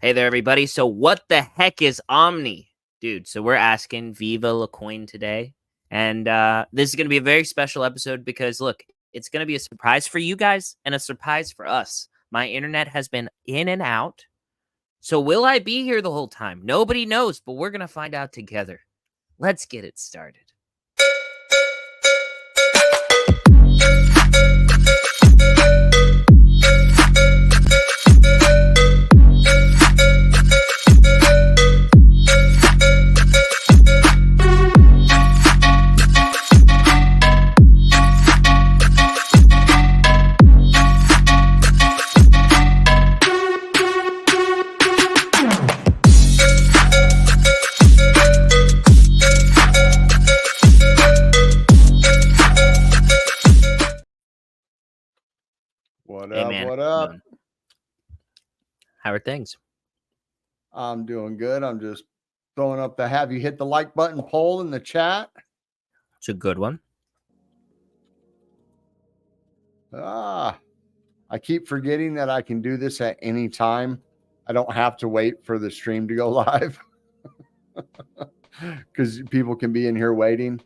Hey there, everybody. So what the heck is Omni? Dude, so we're asking Viva La Coin today. And this is going to be a very special episode because, look, it's going to be a surprise for you guys and a surprise for us. My internet has been in and out. So will I be here the whole time? Nobody knows, but we're going to find out together. Let's get it started. What Hey, up? man. What how you up? doing? How are things? I'm doing good. I'm just throwing up the have you hit the like button poll in the chat. It's a good one. I keep forgetting that I can do this at any time. I don't have to wait for the stream to go live because people can be in here waiting.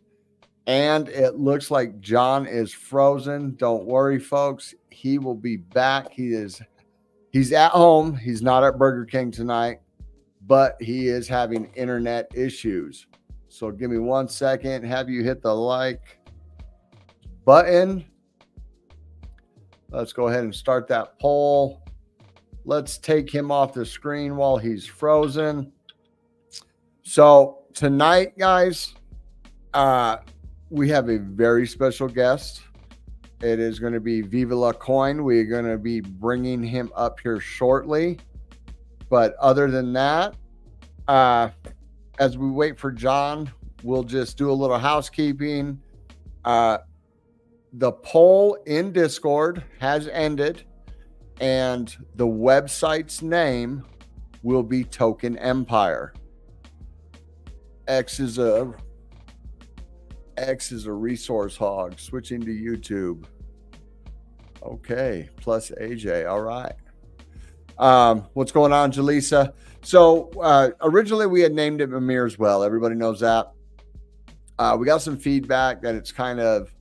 And it looks like John is frozen. Don't worry, folks. He will be back. He's at home. He's not at Burger King tonight, but he is having internet issues. So give me 1 second. Have you hit the like button? Let's go ahead and start that poll. Let's take him off the screen while he's frozen. So tonight, guys, we have a very special guest. It is going to be Viva La Coin. We're going to be bringing him up here shortly. But other than that, as we wait for John, we'll just do a little housekeeping. The poll in Discord has ended, and the website's name will be Token Empire. X is a resource hog. Switching to YouTube. Okay, plus AJ. All right. What's going on, Jaleesa? So originally we had named it Mimir as well. Everybody knows that. We got some feedback that it's kind of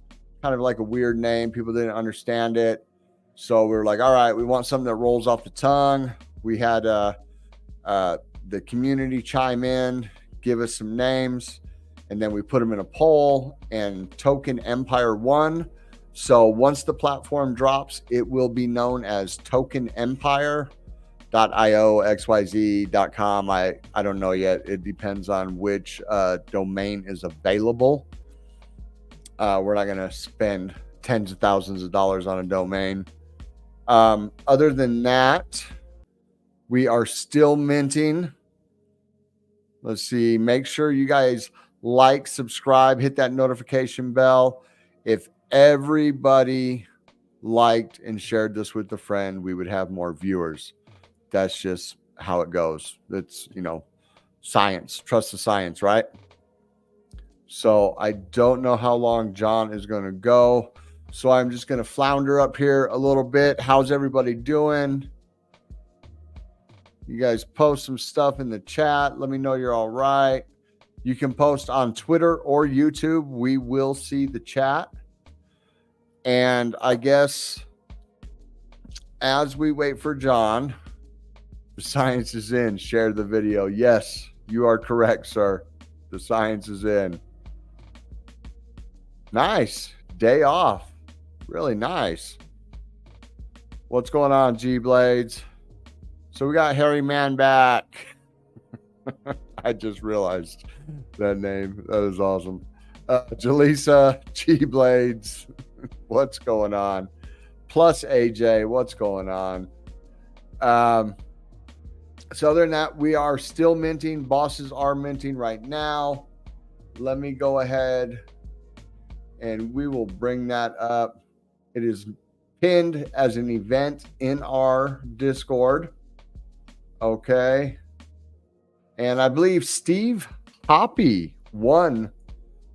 like a weird name. People didn't understand it. So we were like, all right, we want something that rolls off the tongue. We had the community chime in, give us some names, and then we put them in a poll, and Token Empire won. So once the platform drops, it will be known as Token Empire. .io.xyz.com. I don't know yet. It depends on which domain is available. We're not going to spend tens of thousands of dollars on a domain. Other than that, we are still minting. Let's see. Make sure you guys like, subscribe, hit that notification bell. If everybody liked and shared this with a friend, we would have more viewers. That's just how it goes. It's, science. Trust the science, right? So I don't know how long John is going to go. So I'm just going to flounder up here a little bit. How's everybody doing? You guys post some stuff in the chat. Let me know you're all right. You can post on Twitter or YouTube. We will see the chat. And I guess as we wait for John, the science is in. Share the video. Yes, you are correct, sir. The science is in. Nice. Day off. Really nice. What's going on, G-Blades? So we got Harry Man back. I just realized that name. That is awesome. Jaleesa, G-Blades. What's going on? Plus AJ, what's going on? So other than that, we are still minting. Bosses are minting right now. Let me go ahead and we will bring that up. It is pinned as an event in our Discord. Okay. And I believe Steve Hoppy won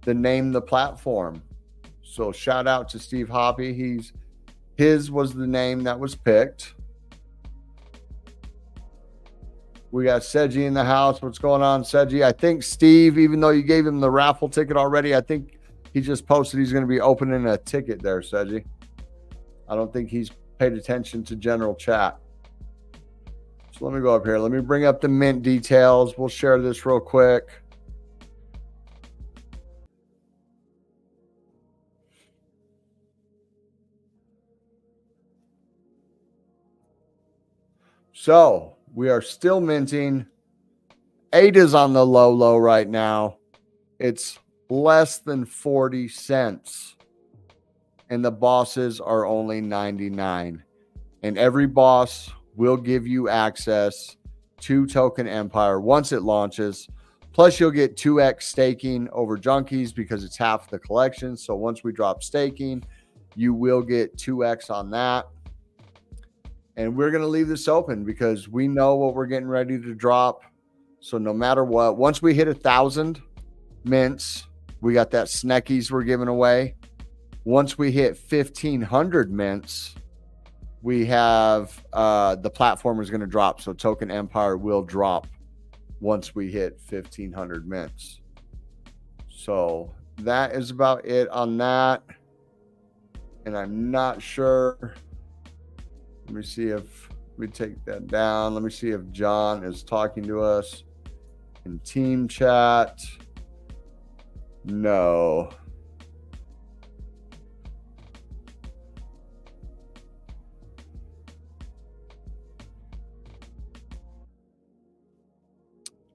the Name the Platform. So shout out to Steve Hoppy. His was the name that was picked. We got Seji in the house. What's going on, Seji? I think Steve, even though you gave him the raffle ticket already, I think he just posted he's going to be opening a ticket there, Seji. I don't think he's paid attention to general chat. So let me go up here. Let me bring up the mint details. We'll share this real quick. So we are still minting. ADA's on the low right now. It's less than 40 cents. And the bosses are only 99. And every boss will give you access to Token Empire once it launches. Plus, you'll get 2x staking over junkies because it's half the collection. So once we drop staking, you will get 2x on that. And we're going to leave this open because we know what we're getting ready to drop. So no matter what, once we hit 1,000 mints, we got that Sneckies we're giving away. Once we hit 1,500 mints, we have the platform is going to drop. So Token Empire will drop once we hit 1,500 mints. So that is about it on that. And I'm not sure. Let me see if we take that down. Let me see if John is talking to us in team chat. No.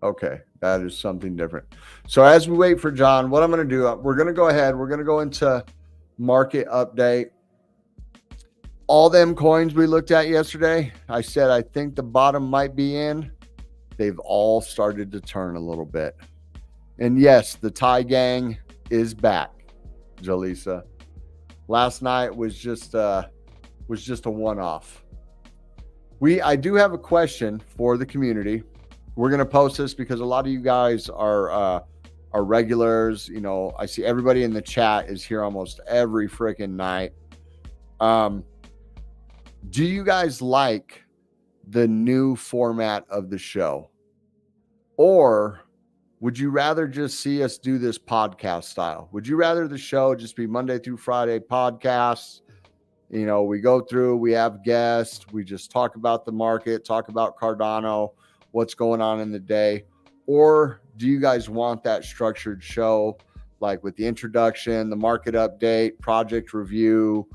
Okay, that is something different. So as we wait for John, what I'm going to do, we're going to go ahead. We're going to go into market update. All them coins we looked at yesterday, I said I think the bottom might be in. They've all started to turn a little bit. And yes, the Thai gang is back, Jalisa. Last night was just a one-off. I do have a question for the community. We're going to post this because a lot of you guys are regulars. You know, I see everybody in the chat is here almost every freaking night. Do you guys like the new format of the show? Or would you rather just see us do this podcast style? Would you rather the show just be Monday through Friday podcasts? You know, we go through, we have guests, we just talk about the market, talk about Cardano, what's going on in the day? Or do you guys want that structured show, like with the introduction, the market update, project review,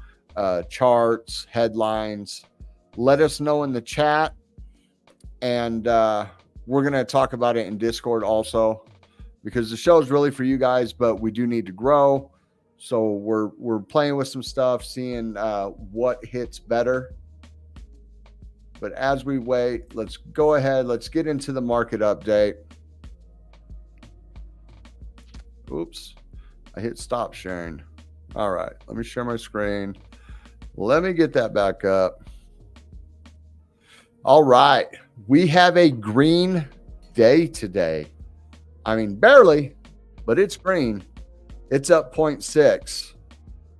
charts, headlines? Let us know in the chat, and we're going to talk about it in Discord also, because the show is really for you guys, but we do need to grow. So we're playing with some stuff, seeing what hits better. But as we wait, let's go ahead. Let's get into the market update. Oops, I hit stop sharing. All right, let me share my screen. Let me get that back up. All right, we have a green day today. I mean, barely, but it's green. It's up 0.6.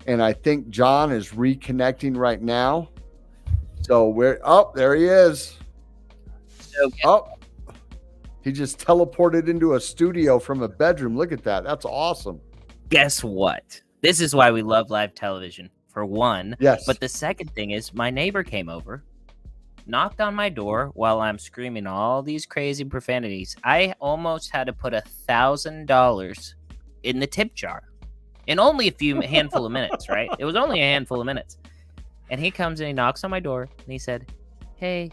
And I think John is reconnecting right now. So there he is. He just teleported into a studio from a bedroom. Look at that. That's awesome. Guess what? This is why we love live television, for one. Yes. But the second thing is my neighbor came over, knocked on my door while I'm screaming all these crazy profanities. I almost had to put $1,000 in the tip jar in only a handful of minutes, right? It was only a handful of minutes. And he comes and he knocks on my door and he said, "Hey,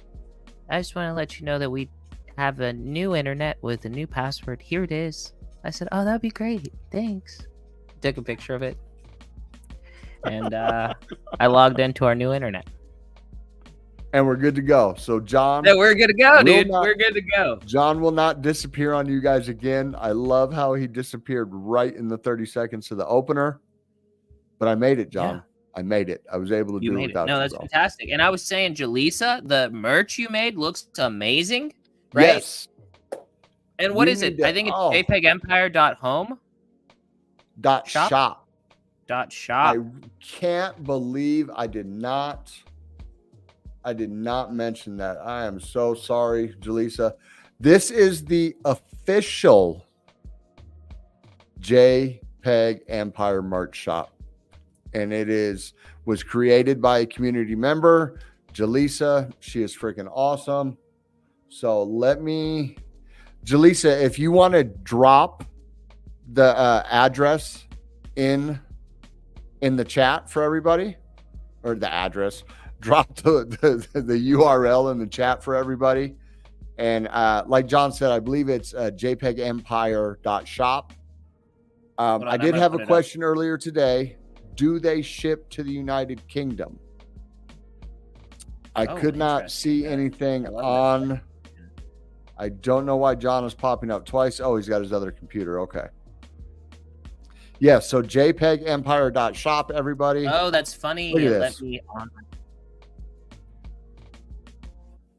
I just want to let you know that we have a new internet with a new password. Here it is." I said, "Oh, that'd be great. Thanks." Took a picture of it. And I logged into our new internet. And we're good to go. So John. Yeah, we're good to go, dude. We're good to go. John will not disappear on you guys again. I love how he disappeared right in the 30 seconds to the opener. But I made it, John. Yeah. I made it. I was able to do it without you. No, that's fantastic. And I was saying, Jalisa, the merch you made looks amazing, right? Yes. And what is it? I think it's jpgempire.home. .shop. .shop. I can't believe I did not I did not mention that. I am so sorry, Jaleesa. This is the official JPEG Empire merch shop. And it was created by a community member, Jaleesa. She is freaking awesome. So Jaleesa, if you want to drop the address in the chat for everybody, or the address, drop the URL in the chat for everybody. And like John said, I believe it's jpegempire.shop. I did have a question earlier today. Do they ship to the United Kingdom? I could not see anything on. I don't know why John is popping up twice. Oh, he's got his other computer. Okay. Yeah, so jpegempire.shop, everybody. Oh, that's funny. Look at this. Let me on.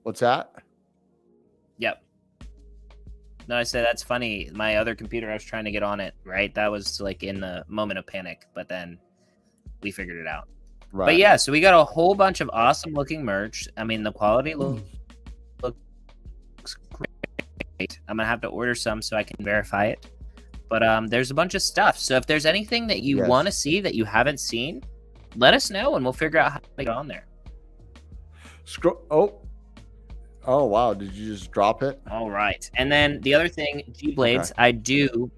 What's that? Yep. No, I said that's funny. My other computer, I was trying to get on it, right? That was like in the moment of panic, but then we figured it out. Right. But yeah, so we got a whole bunch of awesome looking merch. I mean, the quality looks great. I'm gonna have to order some so I can verify it. But there's a bunch of stuff. So if there's anything that you want to see that you haven't seen, let us know and we'll figure out how to get on there. Oh wow! Did you just drop it? All right. And then the other thing, G Blades, okay. I do.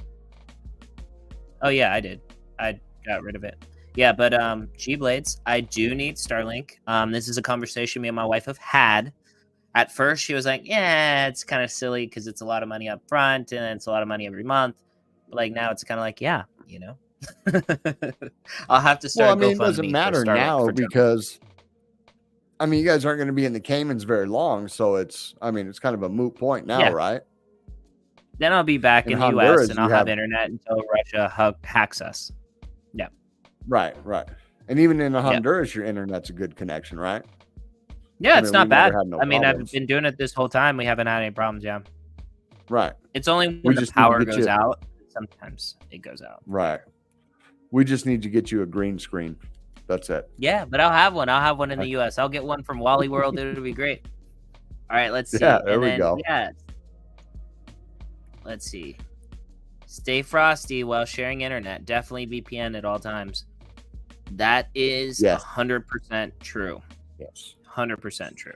Oh yeah, I did. I got rid of it. Yeah, but G Blades, I do need Starlink. This is a conversation me and my wife have had. At first, she was like, "Yeah, it's kind of silly because it's a lot of money up front and it's a lot of money every month." But like now, it's kind of like, yeah, you know, I'll have to start. Well, I mean, it doesn't matter now because, I mean, you guys aren't going to be in the Caymans very long, so it's kind of a moot point now, right? Then I'll be back in the US and I'll have internet until Russia hacks us. Yeah. Right. And even in Honduras, your internet's a good connection, right? Yeah, it's not bad. I mean, I've been doing it this whole time. We haven't had any problems, yeah. Right. It's only when the power goes out. Sometimes it goes out. Right. We just need to get you a green screen. That's it. Yeah, but I'll have one. I'll have one in the US. I'll get one from Wally World. It'll be great. All right, let's see. Yeah, there we go. Yeah. Let's see. Stay frosty while sharing internet. Definitely VPN at all times. That is 100% true. Yes. 100% true.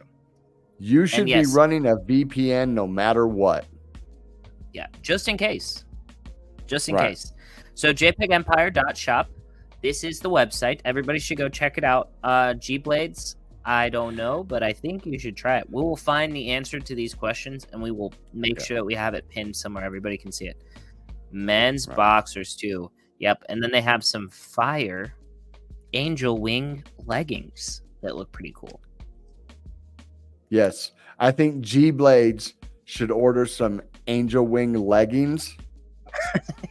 You should be running a VPN no matter what. Yeah, just in case. Just in case. So jpegempire.shop. This is the website. Everybody should go check it out. G-Blades, I don't know, but I think you should try it. We will find the answer to these questions, and we will make sure that we have it pinned somewhere. Everybody can see it. Men's boxers, too. Yep. And then they have some fire angel wing leggings that look pretty cool. Yes. I think G-Blades should order some angel wing leggings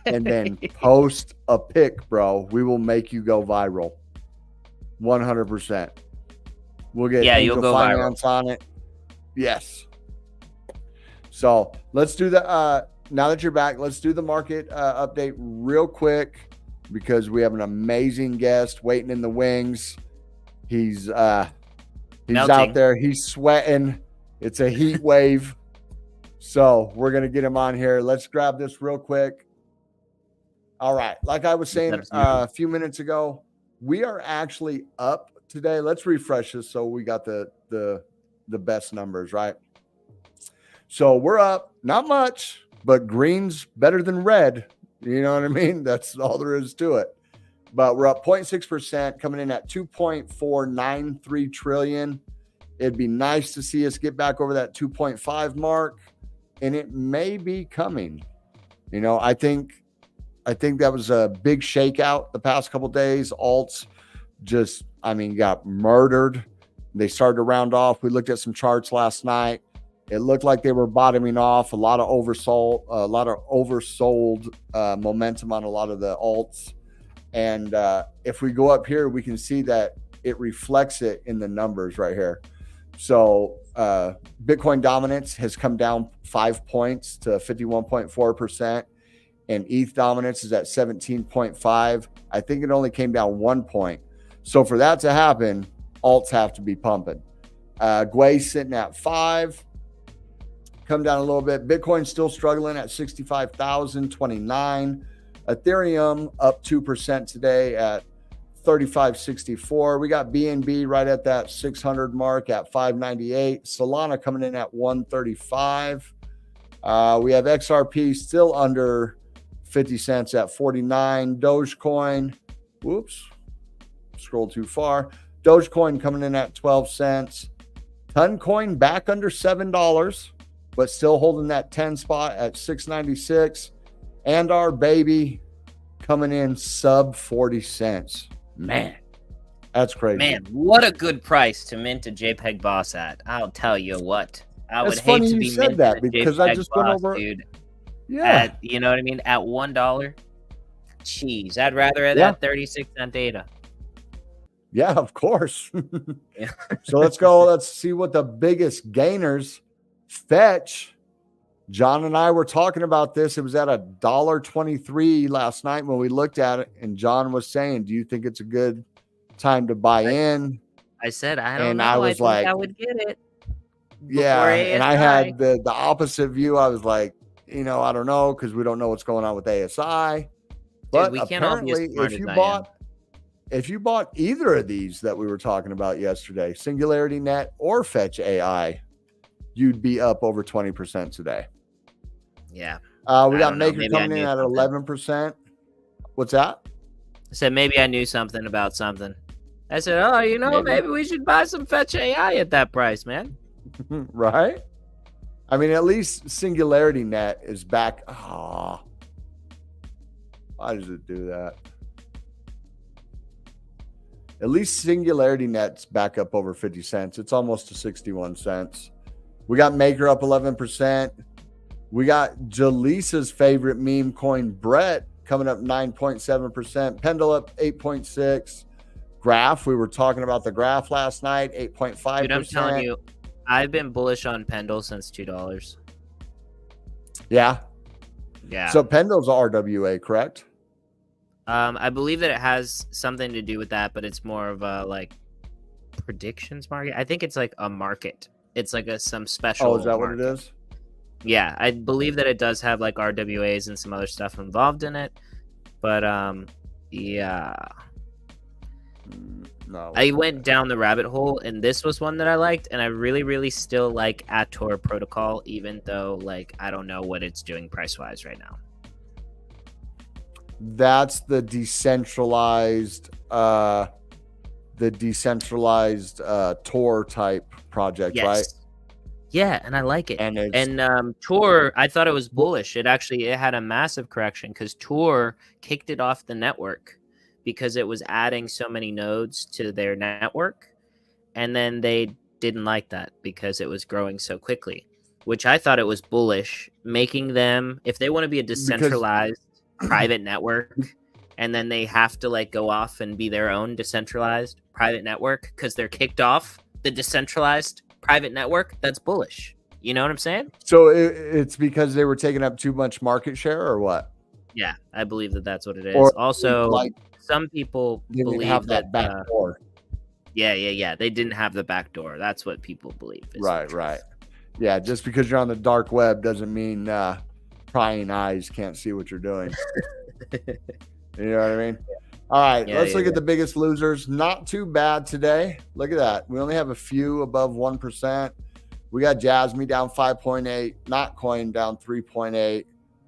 and then post a pic, bro. We will make you go viral. 100%. We'll get you'll go finance viral on it. Yes. So let's do the now that you're back, let's do the market update real quick because we have an amazing guest waiting in the wings. He's out there. He's sweating. It's a heat wave. So we're going to get him on here. Let's grab this real quick. All right. Like I was saying a few minutes ago, we are actually up today. Let's refresh this so we got the best numbers, right? So we're up. Not much, but green's better than red. You know what I mean? That's all there is to it. But we're up 0.6%, coming in at 2.493 trillion. It'd be nice to see us get back over that 2.5 mark. And it may be coming. You know, I think that was a big shakeout the past couple of days. Alts just, got murdered. They started to round off. We looked at some charts last night. It looked like they were bottoming off. A lot of oversold momentum on a lot of the alts. And if we go up here, we can see that it reflects it in the numbers right here. So Bitcoin dominance has come down 5 points to 51.4%, and ETH dominance is at 17.5. I think it only came down 1 point. So for that to happen, alts have to be pumping. Gwei sitting at 5. Come down a little bit. Bitcoin still struggling at 65,029. Ethereum up 2% today at 35.64. We got BNB right at that 600 mark at 598. Solana coming in at 135. We have XRP still under 50 cents at 49. Dogecoin, whoops, scroll too far. Dogecoin coming in at 12 cents. Toncoin back under $7, but still holding that 10 spot at 696. And our baby coming in sub 40 cents. Man, that's crazy. Man, what a good price to mint a JPEG boss at. I'll tell you what. I would funny hate to you be said that because I just went over, dude. Yeah. At, you know what I mean? At $1. Jeez, I'd rather have that 36-cent data. Yeah, of course. Yeah. So let's go. Let's see what the biggest gainers. Fetch. John and I were talking about this. It was at $1.23 last night when we looked at it, and John was saying, "Do you think it's a good time to buy in?" I said, "I don't know. I was like, I would get it." Yeah, and I had the opposite view. I was like, I don't know because we don't know what's going on with ASI. But we can't all be as apparently, smart if you bought either of these that we were talking about yesterday, Singularity Net or Fetch AI, you'd be up over 20% today. Yeah. We got Maker coming in at 11%. What's that? I said, maybe I knew something about something. I said, maybe we should buy some Fetch AI at that price, man. Right? I mean, at least Singularity Net is back. Oh, why does it do that? At least Singularity Net's back up over 50 cents. It's almost to 61 cents. We got Maker up 11%. We got Jaleesa's favorite meme coin, Brett, coming up 9.7%. Pendle up 8.6%. Graph, we were talking about the Graph last night, 8.5%. Dude, I'm telling you, I've been bullish on Pendle since $2. Yeah. Yeah. So Pendle's RWA, correct? I believe that it has something to do with that, but it's more of a predictions market. I think it's like a market. It's like some special. Oh, is that market. what it is? Yeah, I believe that it does have like RWAs and some other stuff involved in it. But yeah. No. I went down the rabbit hole, and this was one that I liked, and I really, really still like Ator Protocol, even though I don't know what it's doing price wise right now. That's the decentralized Tor type project, right? Yeah, and I like it. And Tor, I thought it was bullish. It had a massive correction because Tor kicked it off the network because it was adding so many nodes to their network, and then they didn't like that because it was growing so quickly, which I thought it was bullish, making them, if they want to be a decentralized private network, and then they have to go off and be their own decentralized private network because they're kicked off the decentralized private network, that's bullish. You know what I'm saying? So it's because they were taking up too much market share, or what? Yeah, I believe that that's what it is. Or also, some people believe have that back door. Yeah. They didn't have the back door. That's what people believe. Right. Yeah, just because you're on the dark web doesn't mean prying eyes can't see what you're doing. You know what I mean? All right, let's look at the biggest losers. Not too bad today. Look at that. We only have a few above 1%. We got Jasmy down 5.8, Notcoin down 3.8,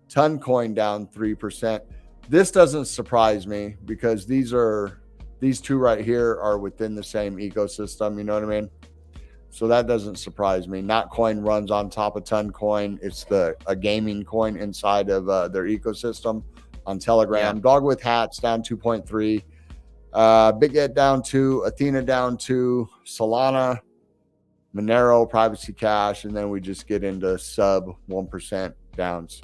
Toncoin down 3%. This doesn't surprise me because these two right here are within the same ecosystem. You know what I mean? So that doesn't surprise me. Notcoin runs on top of Toncoin. It's a gaming coin inside of their ecosystem on Telegram. Dog with Hats down 2.3. Big Get down 2. Athena down 2. Solana, Monero, Privacy Cash, and then we just get into sub 1% downs.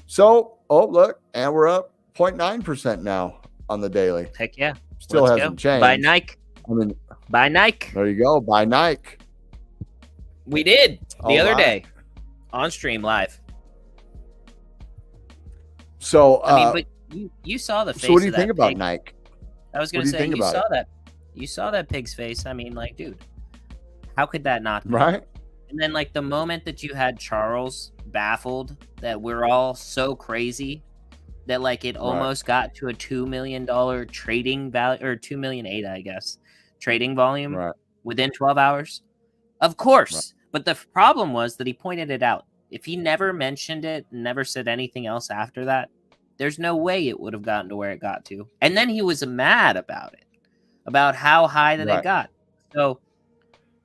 So, look, and we're up 0.9% now on the daily. Heck yeah. Still hasn't changed. Buy Nike. Buy Nike. There you go. Buy Nike. We did the other day on stream live. So, but you saw the face. So, what do you think about Nike? I was going to say, you saw that pig's face. I mean, dude, How could that not be? Right? And then like the moment that you had Charles baffled that we're all so crazy that like it almost got to a $2 million trading value, or 2,000,008, I guess, trading volume Right. within 12 hours. Of course. But the problem was that he pointed it out. If he never mentioned it, never said anything else after that, there's no way it would have gotten to where it got to. And then he was mad about it, about how high that it got. So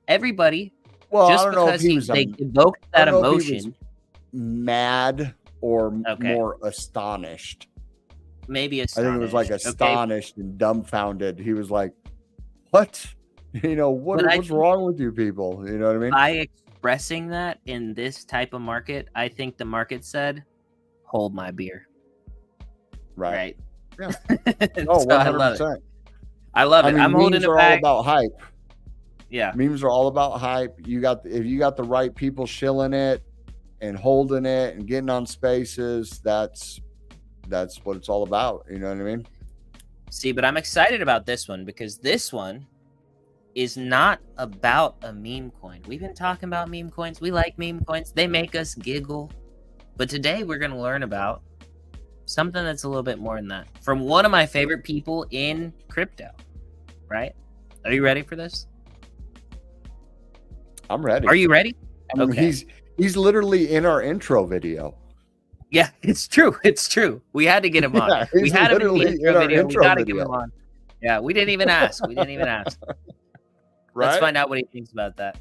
everybody, well, just I don't know if because they evoked that emotion, mad or more astonished. Maybe astonished. I think it was like astonished and dumbfounded. He was like, "What? You know, what's wrong with you people?" You know what I mean? By expressing that in this type of market, I think the market said, "Hold my beer." Right. Yeah. Oh, 100%. I love it. I mean, I'm holding it back. All about hype. Yeah. Memes are all about hype. If you got the right people shilling it and holding it and getting on spaces, that's what it's all about. You know what I mean? See, but I'm excited about this one because this one is not about a meme coin. We've been talking about meme coins. We like meme coins. They make us giggle. But today we're going to learn about something that's a little bit more than that from one of my favorite people in crypto, right? Are you ready for this? I'm ready. Are you ready? I mean, he's literally in our intro video. Yeah, it's true. It's true. We had to get him on. Yeah, we had him in the intro video. We got to get him on. Yeah, we didn't even ask. Right? Let's find out what he thinks about that.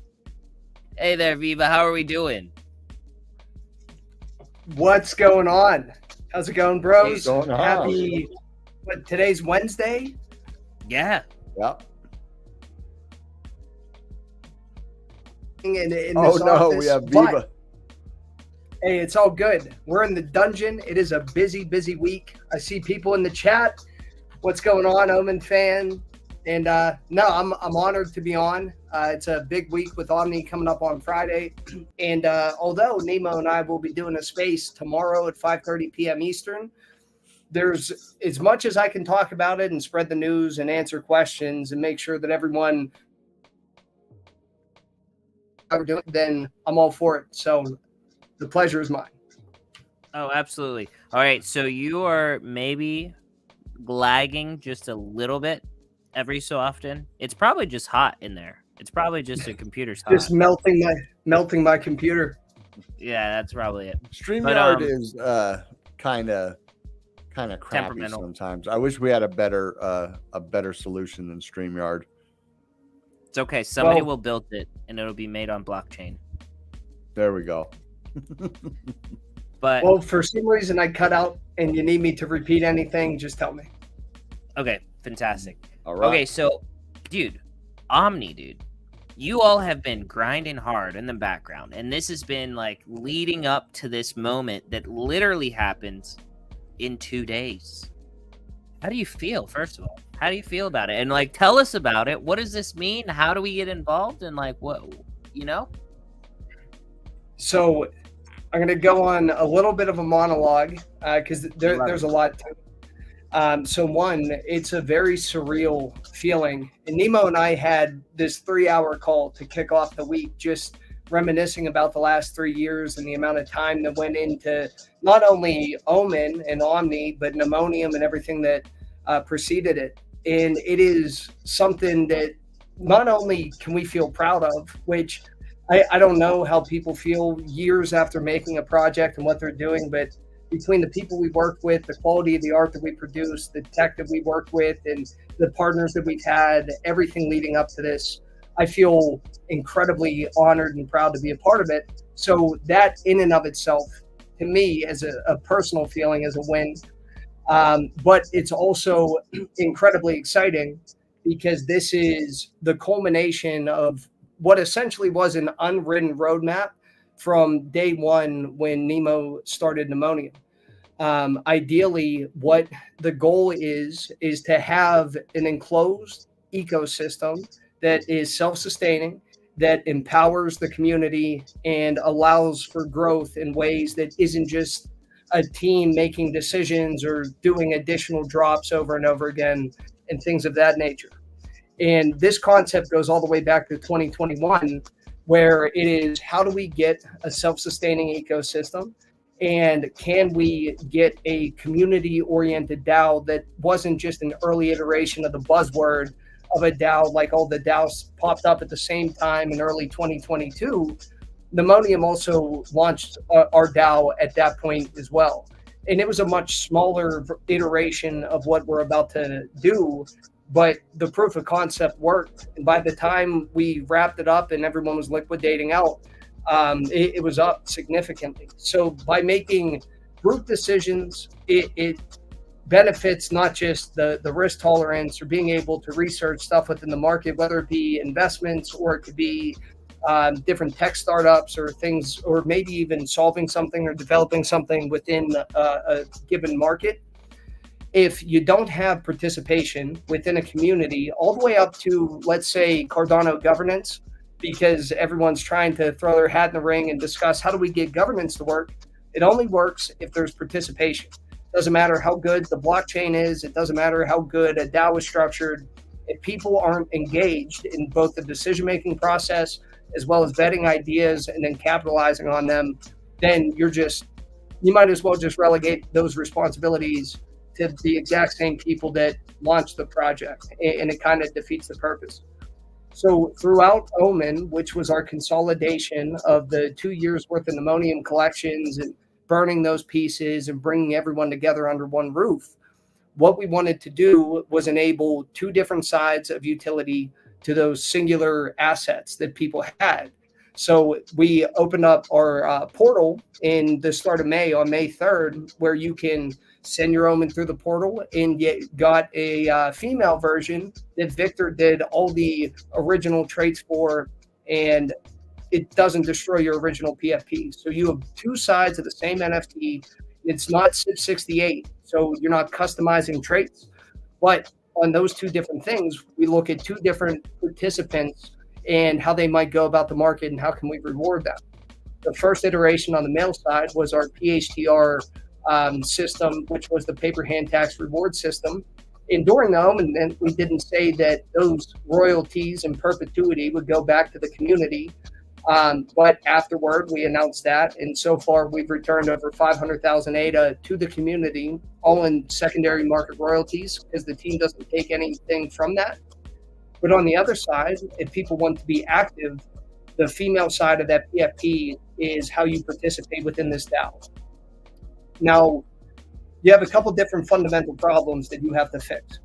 Hey there, Viva. How are we doing? What's going on? How's it going, bros? What's going on? Happy, today's Wednesday? Yeah. Yeah. In this no, office, we have Viva. But, hey, it's all good. We're in the dungeon. It is a busy, busy week. I see people in the chat. What's going on, Omen fan? And no, I'm honored to be on. It's a big week with OMNI coming up on Friday. And although Nemo and I will be doing a space tomorrow at 5:30 p.m. Eastern, there's as much as I can talk about it and spread the news and answer questions and make sure that everyone then I'm all for it. So the pleasure is mine. Oh, absolutely. All right. So you are maybe lagging just a little bit every so often. It's probably just hot in there. It's probably just the computer's hot. Just melting my computer. Yeah, that's probably it. StreamYard is kind of crappy sometimes. I wish we had a better solution than StreamYard. It's okay. Somebody will build it, and it'll be made on blockchain. There we go. But for some reason I cut out, and you need me to repeat anything, just tell me. Okay, fantastic. All right. Okay, so, dude, OMNI, dude, you all have been grinding hard in the background, and this has been like leading up to this moment that literally happens in 2 days. How do you feel, first of all? How do you feel about it? And like, tell us about it. What does this mean? How do we get involved? And like, what, you know? So I'm going to go on a little bit of a monologue because there's a lot to it. So one, it's a very surreal feeling. And Nemo and I had this 3-hour call to kick off the week, just reminiscing about the last 3 years and the amount of time that went into not only Omen and OMNI, but Pneumonium and everything that preceded it. And it is something that not only can we feel proud of, which I don't know how people feel years after making a project and what they're doing, but between the people we work with, the quality of the art that we produce, the tech that we work with, and the partners that we've had, everything leading up to this, I feel incredibly honored and proud to be a part of it. So that in and of itself, to me, as a personal feeling, is a win. But it's also incredibly exciting because this is the culmination of what essentially was an unwritten roadmap from day one when Nemo started Pneumonium. Ideally, what the goal is to have an enclosed ecosystem that is self-sustaining, that empowers the community and allows for growth in ways that isn't just a team making decisions or doing additional drops over and over again and things of that nature. And this concept goes all the way back to 2021, where it is, how do we get a self-sustaining ecosystem? And can we get a community-oriented DAO that wasn't just an early iteration of the buzzword of a DAO, like all the DAOs popped up at the same time in early 2022. Pneumonium also launched our DAO at that point as well. And it was a much smaller iteration of what we're about to do, but the proof of concept worked. And by the time we wrapped it up and everyone was liquidating out, it was up significantly. So by making group decisions, it benefits not just the risk tolerance or being able to research stuff within the market, whether it be investments or it could be different tech startups or things, or maybe even solving something or developing something within a given market. If you don't have participation within a community, all the way up to, let's say, Cardano governance, because everyone's trying to throw their hat in the ring and discuss how do we get governance to work, it only works if there's participation. Doesn't matter how good the blockchain is. It doesn't matter how good a DAO is structured. If people aren't engaged in both the decision-making process as well as vetting ideas and then capitalizing on them, then you might as well just relegate those responsibilities to the exact same people that launched the project, and it kind of defeats the purpose. So throughout Omen, which was our consolidation of the 2 years worth of Pneumonium collections and burning those pieces and bringing everyone together under one roof, what we wanted to do was enable two different sides of utility to those singular assets that people had. So we opened up our portal in the start of May, on May 3rd, where you can send your Omen through the portal and got a female version that Victor did all the original traits for, and it doesn't destroy your original PFP. So you have two sides of the same NFT. It's not CIP68, so you're not customizing traits. But on those two different things, we look at two different participants and how they might go about the market and how can we reward them. The first iteration on the male side was our PHTR system, which was the paper hand tax reward system. And during the Omen, we didn't say that those royalties in perpetuity would go back to the community. But afterward, we announced that. And so far, we've returned over 500,000 ADA to the community, all in secondary market royalties, because the team doesn't take anything from that. But on the other side, if people want to be active, the female side of that PFP is how you participate within this DAO. Now, you have a couple different fundamental problems that you have to fix.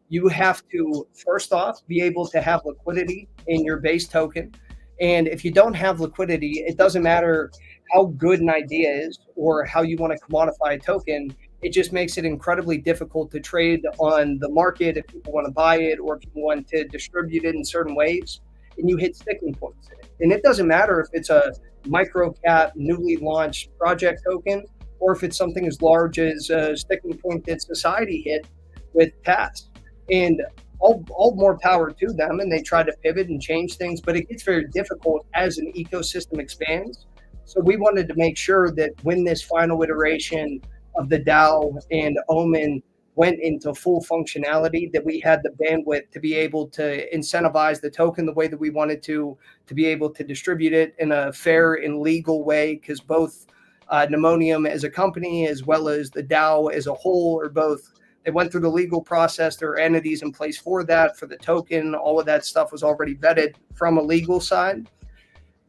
You have to, first off, be able to have liquidity in your base token. And if you don't have liquidity, it doesn't matter how good an idea is or how you want to commodify a token. It just makes it incredibly difficult to trade on the market if people want to buy it or if you want to distribute it in certain ways, and you hit sticking points. And it doesn't matter if it's a micro cap, newly launched project token, or if it's something as large as a sticking point that society hit with TAS. And all more power to them, and they try to pivot and change things, but it gets very difficult as an ecosystem expands. So we wanted to make sure that when this final iteration of the DAO and Omen went into full functionality, that we had the bandwidth to be able to incentivize the token the way that we wanted to be able to distribute it in a fair and legal way, because both Pneumonium as a company as well as the DAO as a whole are both, they went through the legal process. There are entities in place for that, for the token. All of that stuff was already vetted from a legal side.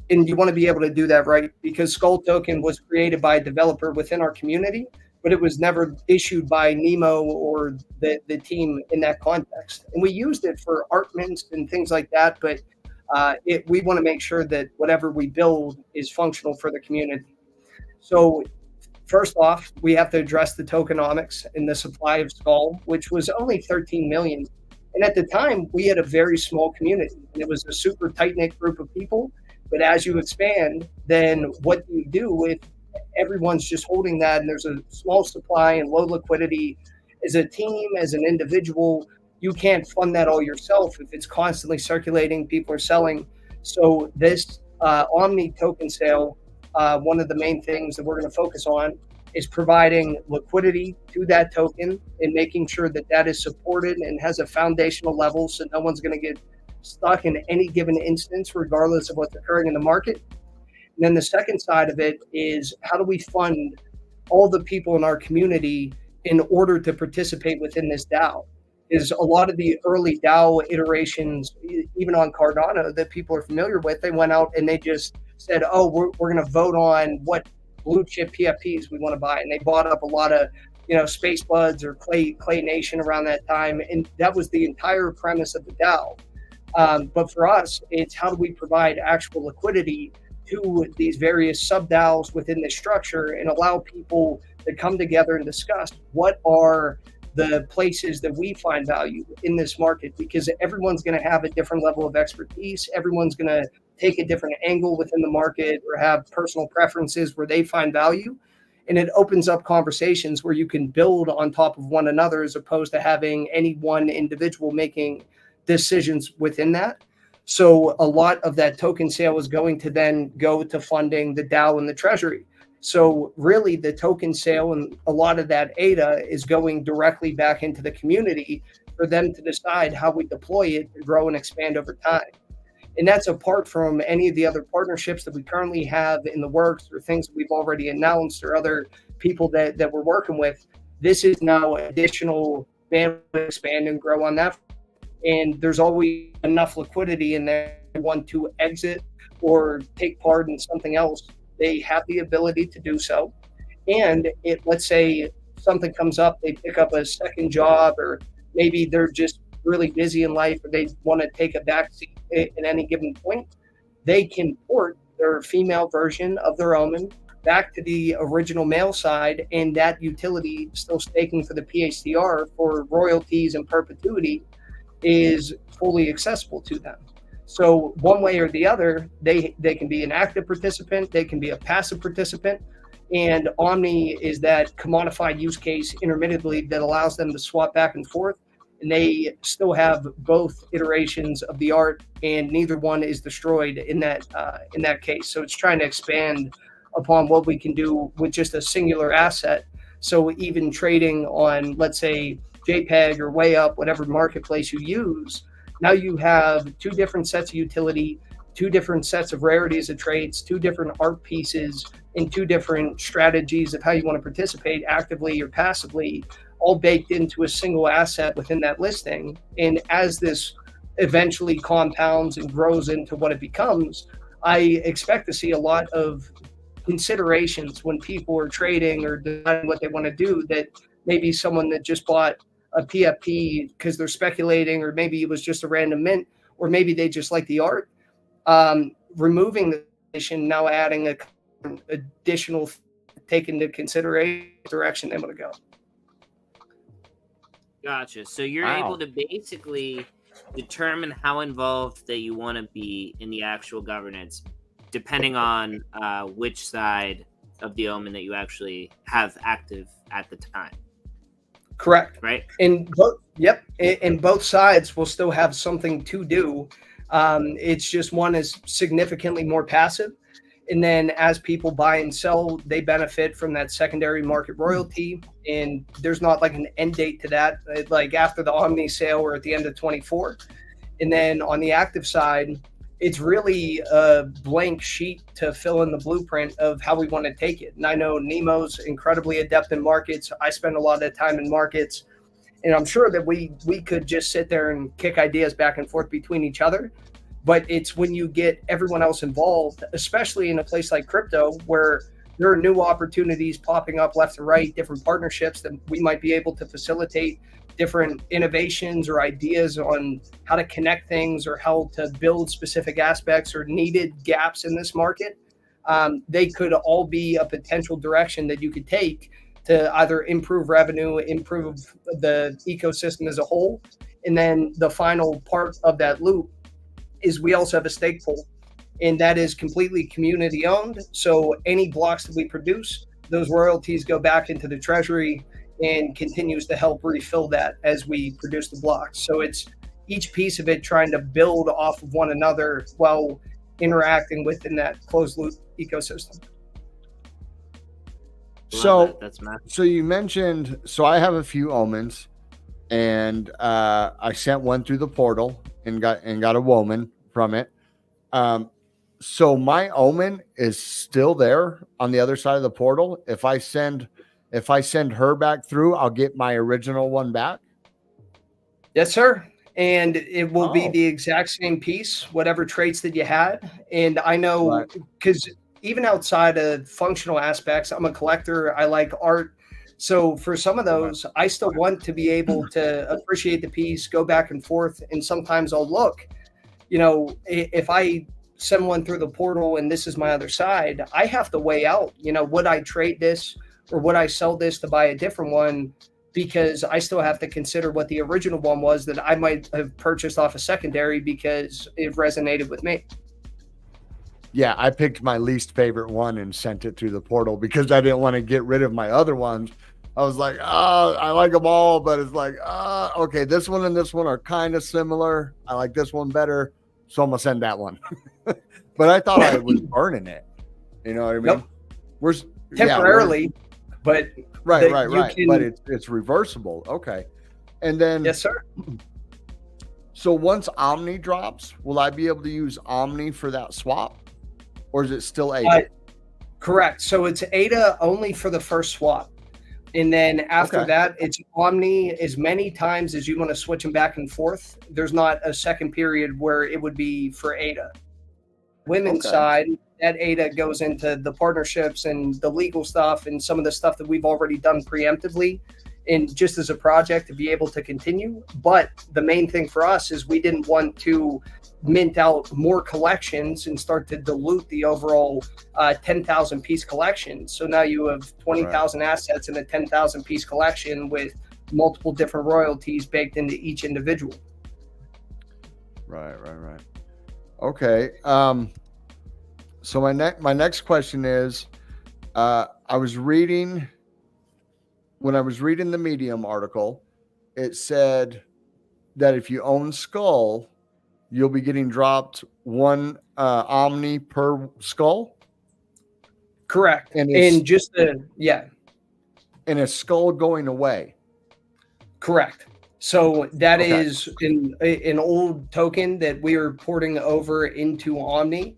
And you want to be able to do that right, because Skull Token was created by a developer within our community, but it was never issued by Nemo or the team in that context. And we used it for art mints and things like that, but we want to make sure that whatever we build is functional for the community. So first off, we have to address the tokenomics in the supply of Skull, which was only 13 million. And at the time, we had a very small community, and it was a super tight-knit group of people. But as you expand, then what do you do if everyone's just holding that and there's a small supply and low liquidity? As a team, as an individual, you can't fund that all yourself if it's constantly circulating, people are selling. So this OMNI token sale, one of the main things that we're going to focus on is providing liquidity to that token and making sure that that is supported and has a foundational level so no one's going to get stuck in any given instance, regardless of what's occurring in the market. And then the second side of it is how do we fund all the people in our community in order to participate within this DAO? Is a lot of the early DAO iterations, even on Cardano, that people are familiar with, they went out and they just said, oh, we're going to vote on what blue chip PFPs we want to buy. And they bought up a lot of, Space Buds or Clay Nation around that time. And that was the entire premise of the DAO. But for us, it's how do we provide actual liquidity to these various sub DAOs within this structure and allow people to come together and discuss what are the places that we find value in this market, because everyone's going to have a different level of expertise. Everyone's going to take a different angle within the market or have personal preferences where they find value. And it opens up conversations where you can build on top of one another as opposed to having any one individual making decisions within that. So a lot of that token sale is going to then go to funding the DAO and the treasury. So really the token sale and a lot of that ADA is going directly back into the community for them to decide how we deploy it to grow and expand over time. And that's apart from any of the other partnerships that we currently have in the works or things that we've already announced or other people that we're working with. This is now additional bandwidth to expand and grow on that. And there's always enough liquidity in there to want to exit or take part in something else. They have the ability to do so. And let's say something comes up, they pick up a second job, or maybe they're just really busy in life, or they want to take a backseat at any given point. They can port their female version of their Omen back to the original male side, and that utility still staking for the PHDR for royalties and perpetuity is fully accessible to them. So one way or the other, they can be an active participant, they can be a passive participant, and Omni is that commodified use case intermittently that allows them to swap back and forth, and they still have both iterations of the art, and neither one is destroyed in that case. So it's trying to expand upon what we can do with just a singular asset. So even trading on, let's say, JPEG or Way Up, whatever marketplace you use, now you have two different sets of utility, two different sets of rarities of traits, two different art pieces, and two different strategies of how you want to participate actively or passively, all baked into a single asset within that listing. And as this eventually compounds and grows into what it becomes, I expect to see a lot of considerations when people are trading or deciding what they want to do, that maybe someone that just bought a PFP because they're speculating, or maybe it was just a random mint, or maybe they just like the art, removing the condition, now adding an additional take into consideration direction they want to go. Gotcha. So you're able to basically determine how involved that you want to be in the actual governance, depending on which side of the Omen that you actually have active at the time. Correct. Right. And both sides will still have something to do. It's just one is significantly more passive. And then as people buy and sell, they benefit from that secondary market royalty. And there's not like an end date to that, like after the Omni sale or at the end of 24. And then on the active side, it's really a blank sheet to fill in the blueprint of how we want to take it. And I know Nemo's incredibly adept in markets. I spend a lot of time in markets, and I'm sure that we could just sit there and kick ideas back and forth between each other. But it's when you get everyone else involved, especially in a place like crypto, where there are new opportunities popping up left and right, different partnerships that we might be able to facilitate different innovations or ideas on how to connect things or how to build specific aspects or needed gaps in this market. They could all be a potential direction that you could take to either improve revenue, improve the ecosystem as a whole. And then the final part of that loop is we also have a stake pool, and that is completely community owned. So any blocks that we produce, those royalties go back into the treasury and continues to help refill that as we produce the blocks. So it's each piece of it trying to build off of one another while interacting within that closed loop ecosystem. So, That's massive. so you mentioned, so I have a few omens, and I sent one through the portal and got a woman from it. So my omen is still there on the other side of the portal. If I send her back through, I'll get my original one back. Yes, sir. And it will be Oh. the exact same piece, whatever traits that you had. And I know because even outside of functional aspects, I'm a collector. I like art. So for some of those, I still want to be able to appreciate the piece, go back and forth. And sometimes I'll look, if I send one through the portal and this is my other side, I have to weigh out, would I trade this or would I sell this to buy a different one? Because I still have to consider what the original one was that I might have purchased off a secondary because it resonated with me. Yeah, I picked my least favorite one and sent it through the portal because I didn't want to get rid of my other ones. I was like, I like them all, but it's like, okay, this one and this one are kind of similar. I like this one better, so I'm gonna send that one. But I thought I was burning it. You know what I mean? Nope. We're temporarily, but right. But it's reversible. Okay, and then yes, sir. So once Omni drops, will I be able to use Omni for that swap? Or is it still ADA? Correct. So it's ADA only for the first swap. And then after that, it's Omni as many times as you want to switch them back and forth. There's not a second period where it would be for ADA. Women's side, that ADA goes into the partnerships and the legal stuff and some of the stuff that we've already done preemptively. And just as a project to be able to continue. But the main thing for us is we didn't want to mint out more collections and start to dilute the overall 10,000 piece collection. So now you have 20,000 assets in a 10,000 piece collection with multiple different royalties baked into each individual. Right. Okay. So my next question is, when I was reading the Medium article, it said that if you own Skull, you'll be getting dropped one Omni per skull. Correct. And a skull going away. Correct. So that is an old token that we are porting over into Omni.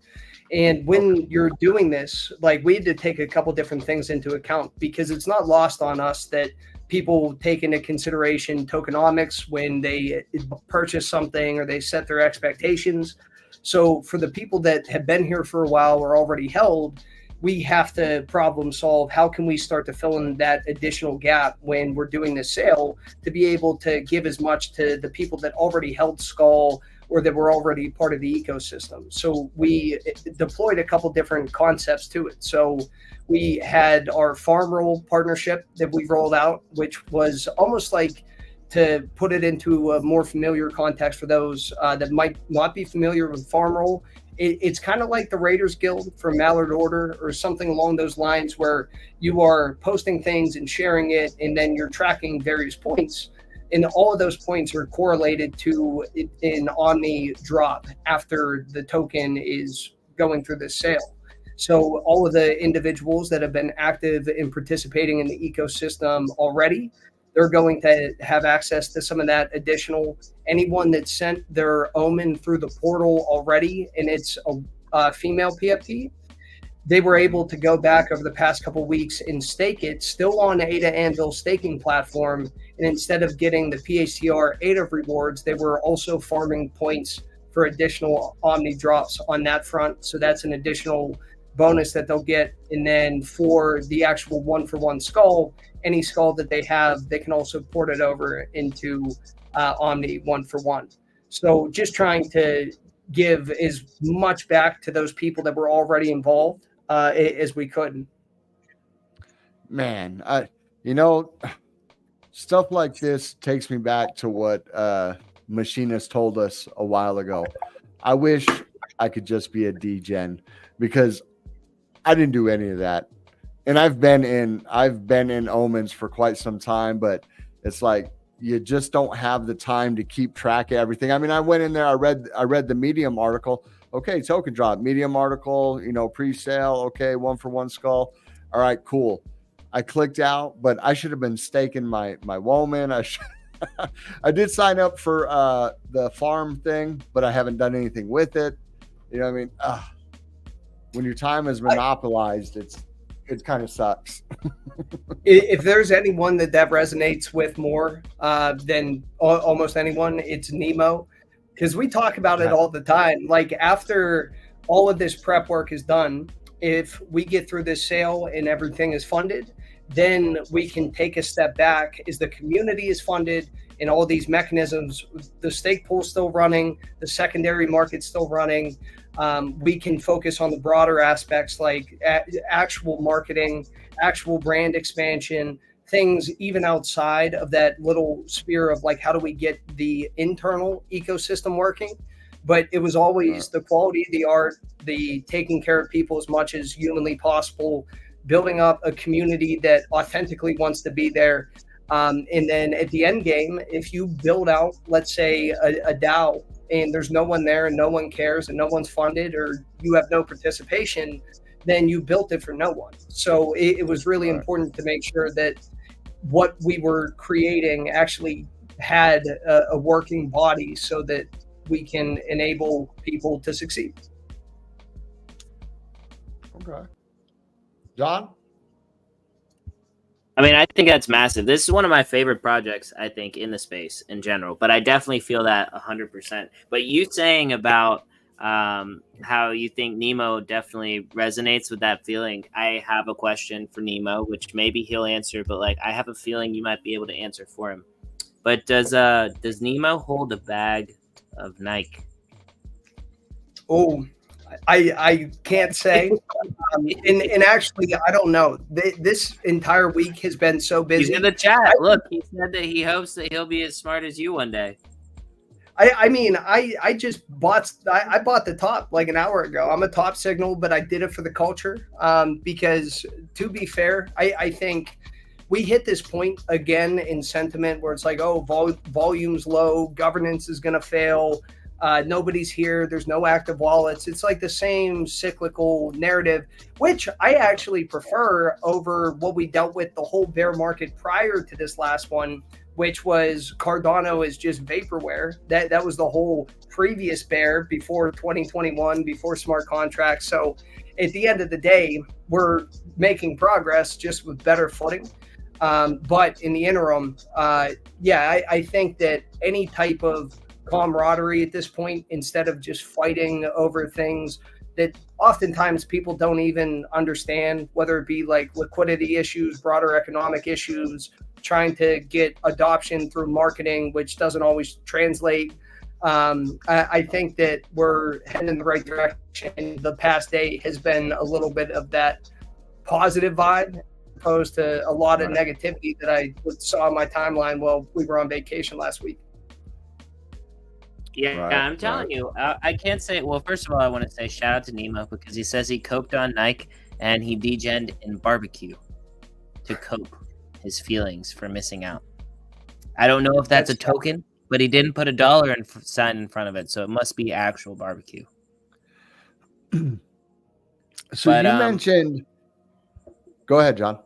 And when you're doing this, like we had to take a couple different things into account because it's not lost on us that people take into consideration tokenomics when they purchase something or they set their expectations. So for the people that have been here for a while or already held, we have to problem solve. How can we start to fill in that additional gap when we're doing this sale to be able to give as much to the people that already held Skull or that were already part of the ecosystem. So we deployed a couple different concepts to it. So we had our farm roll partnership that we rolled out, which was almost like, to put it into a more familiar context for those that might not be familiar with farm roll, it's kind of like the Raiders Guild for Mallard Order or something along those lines, where you are posting things and sharing it, and then you're tracking various points. And all of those points are correlated to an Omni drop after the token is going through this sale. So all of the individuals that have been active in participating in the ecosystem already, they're going to have access to some of that additional. Anyone that sent their Omen through the portal already, and it's a female PFP, they were able to go back over the past couple of weeks and stake it still on ADA Anvil staking platform. And instead of getting the PACR ADA rewards, they were also farming points for additional Omni drops on that front. So that's an additional bonus that they'll get. And then for the actual 1-for-1 skull, any skull that they have, they can also port it over into Omni 1-for-1. So just trying to give as much back to those people that were already involved as we could. Man, stuff like this takes me back to what Machinist told us a while ago. I wish I could just be a degen because I didn't do any of that. And I've been in Omens for quite some time, but it's like you just don't have the time to keep track of everything. I mean, I went in there, I read the Medium article. Okay, token drop, Medium article, pre-sale. Okay, 1-for-1 skull. All right, cool. I clicked out, but I should have been staking my Woman. I did sign up for the farm thing, but I haven't done anything with it. You know what I mean? When your time is monopolized, it kind of sucks. If there's anyone that resonates with more than almost anyone, it's Nemo, because we talk about it all the time. Like, after all of this prep work is done, if we get through this sale and everything is funded, then we can take a step back as the community is funded and all these mechanisms, the stake pool still running, the secondary market still running. We can focus on the broader aspects like actual marketing, actual brand expansion, things even outside of that little sphere of like, how do we get the internal ecosystem working? But it was always the quality of the art, the taking care of people as much as humanly possible, building up a community that authentically wants to be there. And then at the end game, if you build out, let's say, a DAO, and there's no one there and no one cares and no one's funded, or you have no participation, then you built it for no one. So it was really important to make sure that what we were creating actually had a working body so that we can enable people to succeed. Okay. John? I mean, I think that's massive. This is one of my favorite projects, I think, in the space in general, but I definitely feel that 100%. But you saying about how you think Nemo definitely resonates with that feeling, I have a question for Nemo, which maybe he'll answer, but like, I have a feeling you might be able to answer for him. But does Nemo hold a bag of Nike? Oh, I can't say. And actually, I don't know. This entire week has been so busy. He's in the chat. Look, he said that he hopes that he'll be as smart as you one day. I mean, I just bought the top like an hour ago. I'm a top signal, but I did it for the culture. Because to be fair, I think we hit this point again in sentiment where it's like, oh, volume's low, governance is going to fail. Nobody's here. There's no active wallets. It's like the same cyclical narrative, which I actually prefer over what we dealt with the whole bear market prior to this last one, which was Cardano is just vaporware. That was the whole previous bear before 2021, before smart contracts. So at the end of the day, we're making progress just with better footing. But in the interim, I think that any type of camaraderie at this point, instead of just fighting over things that oftentimes people don't even understand, whether it be like liquidity issues, broader economic issues, trying to get adoption through marketing, which doesn't always translate. I think that we're heading in the right direction. The past day has been a little bit of that positive vibe, opposed to a lot of negativity that I saw on my timeline while we were on vacation last week. Yeah, I'm telling you, I can't say. Well, first of all, I want to say shout out to Nemo because he says he coped on Nike and he degened in barbecue to cope his feelings for missing out. I don't know if that's a token, but he didn't put $1 sign in front of it, so it must be actual barbecue. So you mentioned. Go ahead, John.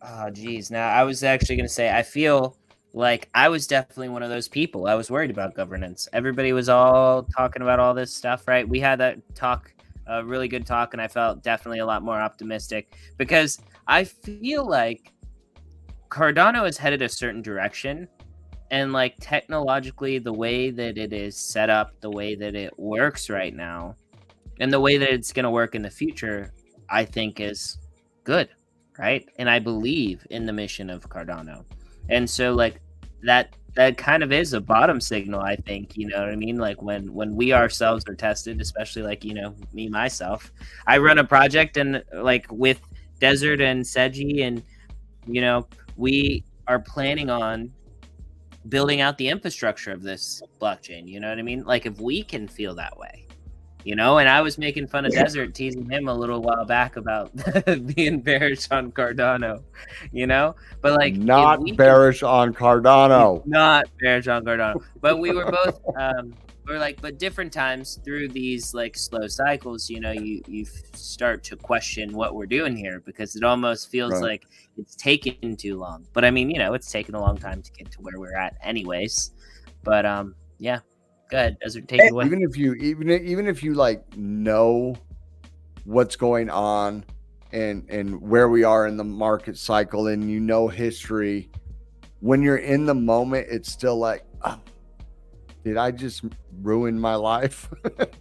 Oh, geez. Now, I was actually going to say, I feel like I was definitely one of those people. I was worried about governance. Everybody was all talking about all this stuff, right? We had that talk, a really good talk, and I felt definitely a lot more optimistic because I feel like Cardano is headed a certain direction, and like technologically, the way that it is set up, the way that it works right now, and the way that it's going to work in the future, I think is good, right? And I believe in the mission of Cardano. And so like that kind of is a bottom signal, I think, you know what I mean? Like when we ourselves are tested, especially like, you know, me, myself, I run a project and like with Desert and Seji, and, you know, we are planning on building out the infrastructure of this blockchain. You know what I mean? Like if we can feel that way, you know, and I was making fun of Desert, teasing him a little while back about being bearish on Cardano, you know, but like not bearish on Cardano, not bearish on Cardano, but we were both but different times through these like slow cycles, you start to question what we're doing here, because it almost feels like it's taken too long. But I mean, it's taken a long time to get to where we're at anyways. But yeah, go ahead, Desert, take it away. Even if you like know what's going on and where we are in the market cycle, and history, when you're in the moment, it's still like, oh, did I just ruin my life?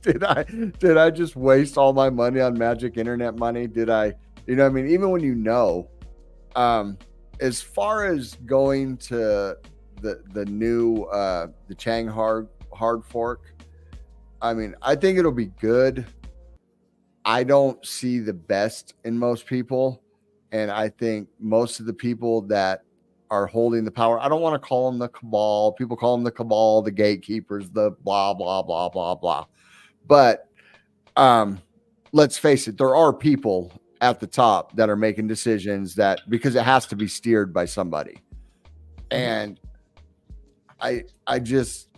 did I just waste all my money on magic internet money? Did I, I mean, even when as far as going to the new the Chang hard fork, I mean, I think it'll be good. I don't see the best in most people, and I think most of the people that are holding the power, I don't want to call them the cabal. People call them the cabal, the gatekeepers, the blah blah blah blah blah. But let's face it, there are people at the top that are making decisions that, because it has to be steered by somebody, and I just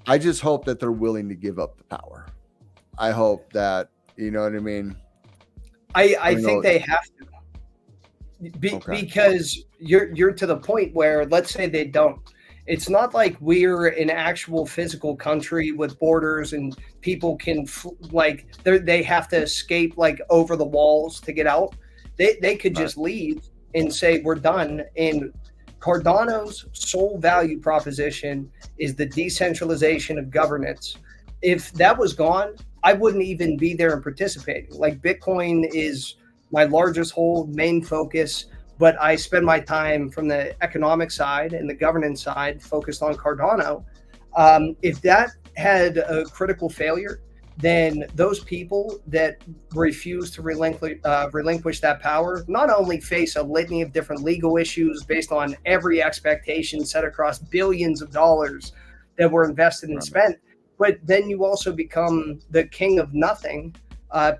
hope that they're willing to give up the power. I hope that, you know what I mean? I think they have to, because you're to the point where, let's say they don't. It's not like we're an actual physical country with borders and people can they have to escape like over the walls to get out. They could just leave and say we're done. And Cardano's sole value proposition is the decentralization of governance. If that was gone, I wouldn't even be there and participating. Like, Bitcoin is my largest hold, main focus, but I spend my time from the economic side and the governance side focused on Cardano. If that had a critical failure, then those people that refuse to relinquish that power not only face a litany of different legal issues based on every expectation set across billions of dollars that were invested and spent, but then you also become the king of nothing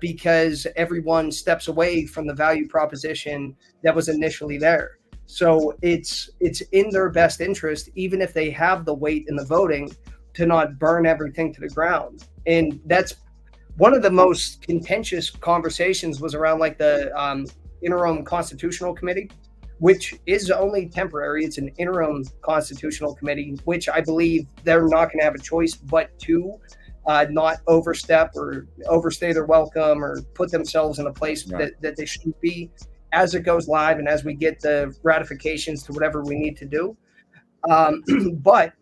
because everyone steps away from the value proposition that was initially there. So it's in their best interest, even if they have the weight in the voting, to not burn everything to the ground. And that's one of the most contentious conversations was around like the interim constitutional committee, which is only temporary. It's an interim constitutional committee, which I believe they're not going to have a choice but to not overstep or overstay their welcome or put themselves in a place that they shouldn't be as it goes live and as we get the ratifications to whatever we need to do. But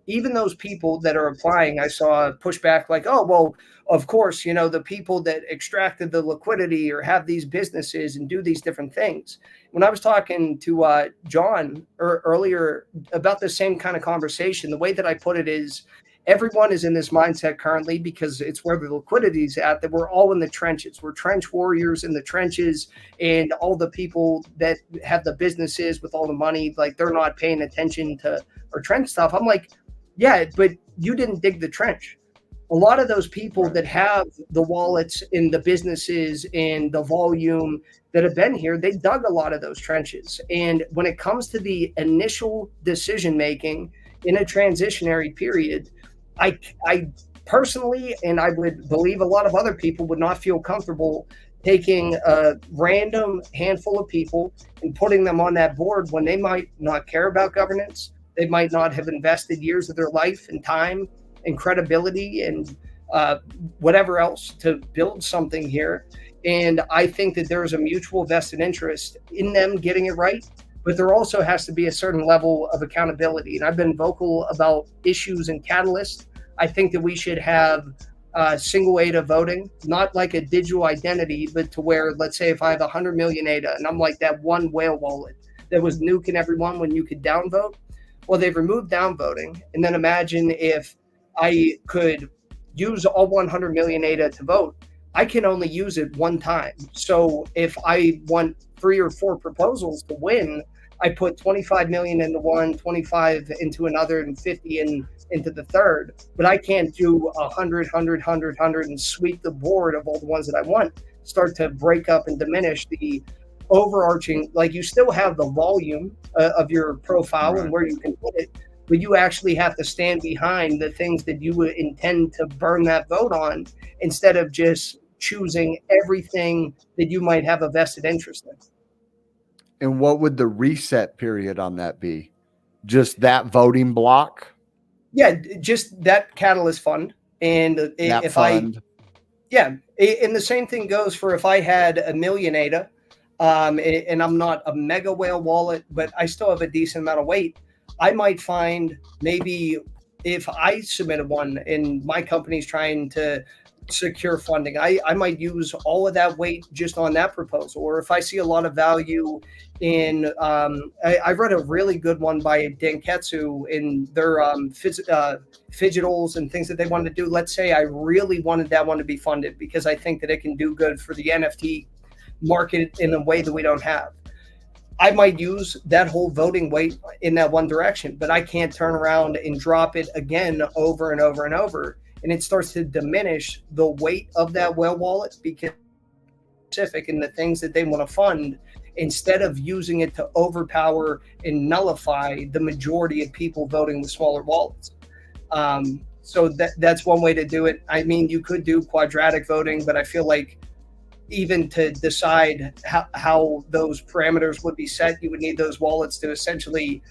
even those people that are applying, I saw pushback like, oh, well, of course, the people that extracted the liquidity or have these businesses and do these different things. When I was talking to John earlier about the same kind of conversation, the way that I put it is everyone is in this mindset currently because it's where the liquidity is at, that we're all in the trenches. We're trench warriors in the trenches, and all the people that have the businesses with all the money, like they're not paying attention to our trench stuff. I'm like, yeah, but you didn't dig the trench. A lot of those people that have the wallets in the businesses and the volume that have been here, they dug a lot of those trenches. And when it comes to the initial decision making in a transitionary period, I personally, and I would believe a lot of other people, would not feel comfortable taking a random handful of people and putting them on that board when they might not care about governance. They might not have invested years of their life and time and credibility and whatever else to build something here. And I think that there's a mutual vested interest in them getting it right, but there also has to be a certain level of accountability. And I've been vocal about issues and catalysts. I think that we should have single ADA voting, not like a digital identity, but to where, let's say if I have 100 million ADA and I'm like that one whale wallet that was nuking everyone when you could downvote. Well, they've removed downvoting. And then imagine if I could use all 100 million ADA to vote, I can only use it one time. So if I want 3 or 4 proposals to win, I put 25 million into one, 25 into another, and 50 into the third. But I can't do 100, and sweep the board of all the ones that I want, start to break up and diminish the overarching, like you still have the volume of your profile and where you can put it, but you actually have to stand behind the things that you would intend to burn that vote on, instead of just choosing everything that you might have a vested interest in. And what would the reset period on that be? Just that voting block? Yeah, just that catalyst fund. And That if fund. and the same thing goes for if I had a million ADA, and I'm not a mega whale wallet, but I still have a decent amount of weight. I might find maybe if I submitted one and my company's trying to secure funding, I might use all of that weight just on that proposal. Or if I see a lot of value in, I read a really good one by Danketsu in their fidgetals and things that they wanted to do. Let's say I really wanted that one to be funded because I think that it can do good for the NFT market in a way that we don't have. I might use that whole voting weight in that one direction, but I can't turn around and drop it again over and over and over. And it starts to diminish the weight of that whale wallet because specific in the things that they want to fund, instead of using it to overpower and nullify the majority of people voting with smaller wallets. So that's one way to do it. I mean, you could do quadratic voting, but I feel like even to decide how those parameters would be set, you would need those wallets to essentially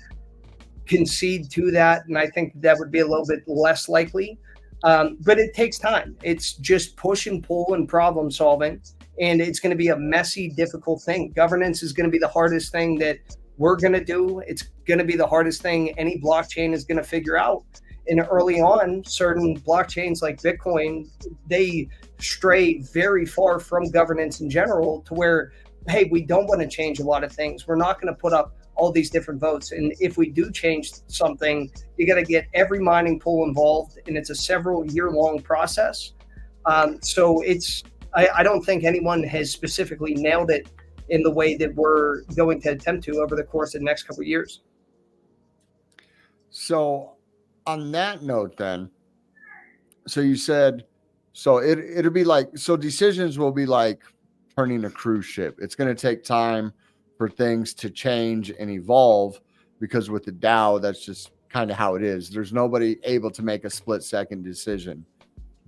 concede to that. And I think that would be a little bit less likely. But it takes time. It's just push and pull and problem solving. And it's going to be a messy, difficult thing. Governance is going to be the hardest thing that we're going to do. It's going to be the hardest thing any blockchain is going to figure out. And early on, certain blockchains like Bitcoin, they stray very far from governance in general to where, hey, we don't want to change a lot of things. We're not going to put up all these different votes. And if we do change something, you got to get every mining pool involved, and it's a several year-long process. So I don't think anyone has specifically nailed it in the way that we're going to attempt to over the course of the next couple of years. So on that note then, so you said, so it'll be like, so decisions will be like turning a cruise ship. It's going to take time for things to change and evolve, because with the DAO, that's just kind of how it is. There's nobody able to make a split-second decision.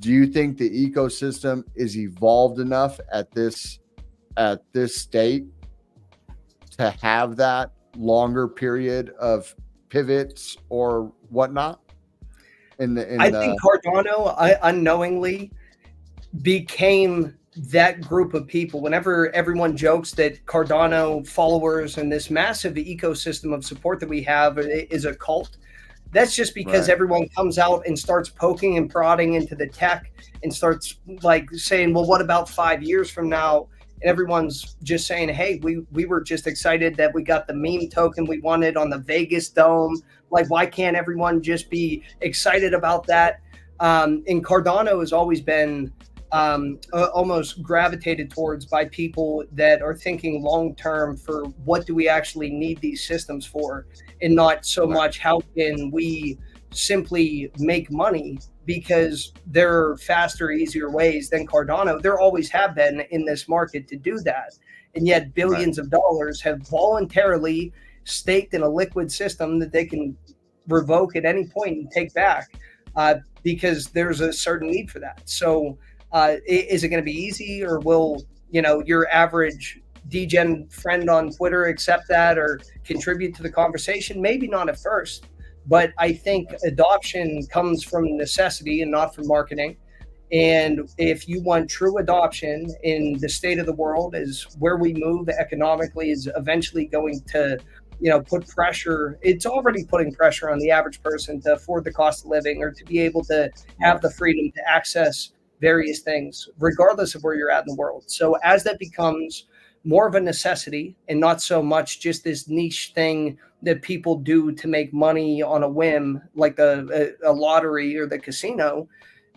Do you think the ecosystem is evolved enough at this state to have that longer period of pivots or whatnot? I think Cardano unknowingly became that group of people. Whenever everyone jokes that Cardano followers and this massive ecosystem of support that we have is a cult, that's just because everyone comes out and starts poking and prodding into the tech and starts like saying, well, what about 5 years from now? And everyone's just saying, hey, we were just excited that we got the meme token we wanted on the Vegas Dome. Like, why can't everyone just be excited about that? And Cardano has always been almost gravitated towards by people that are thinking long-term for what do we actually need these systems for, and not so much how can we simply make money, because there are faster, easier ways than Cardano. There always have been in this market to do that. And yet billions of dollars have voluntarily staked in a liquid system that they can revoke at any point and take back because there's a certain need for that. So is it going to be easy, or will, your average degen friend on Twitter accept that or contribute to the conversation? Maybe not at first, but I think adoption comes from necessity and not from marketing. And if you want true adoption in the state of the world, is where we move economically, is eventually going to, put pressure. It's already putting pressure on the average person to afford the cost of living, or to be able to have the freedom to access various things, regardless of where you're at in the world. So as that becomes more of a necessity and not so much just this niche thing that people do to make money on a whim, like a lottery or the casino,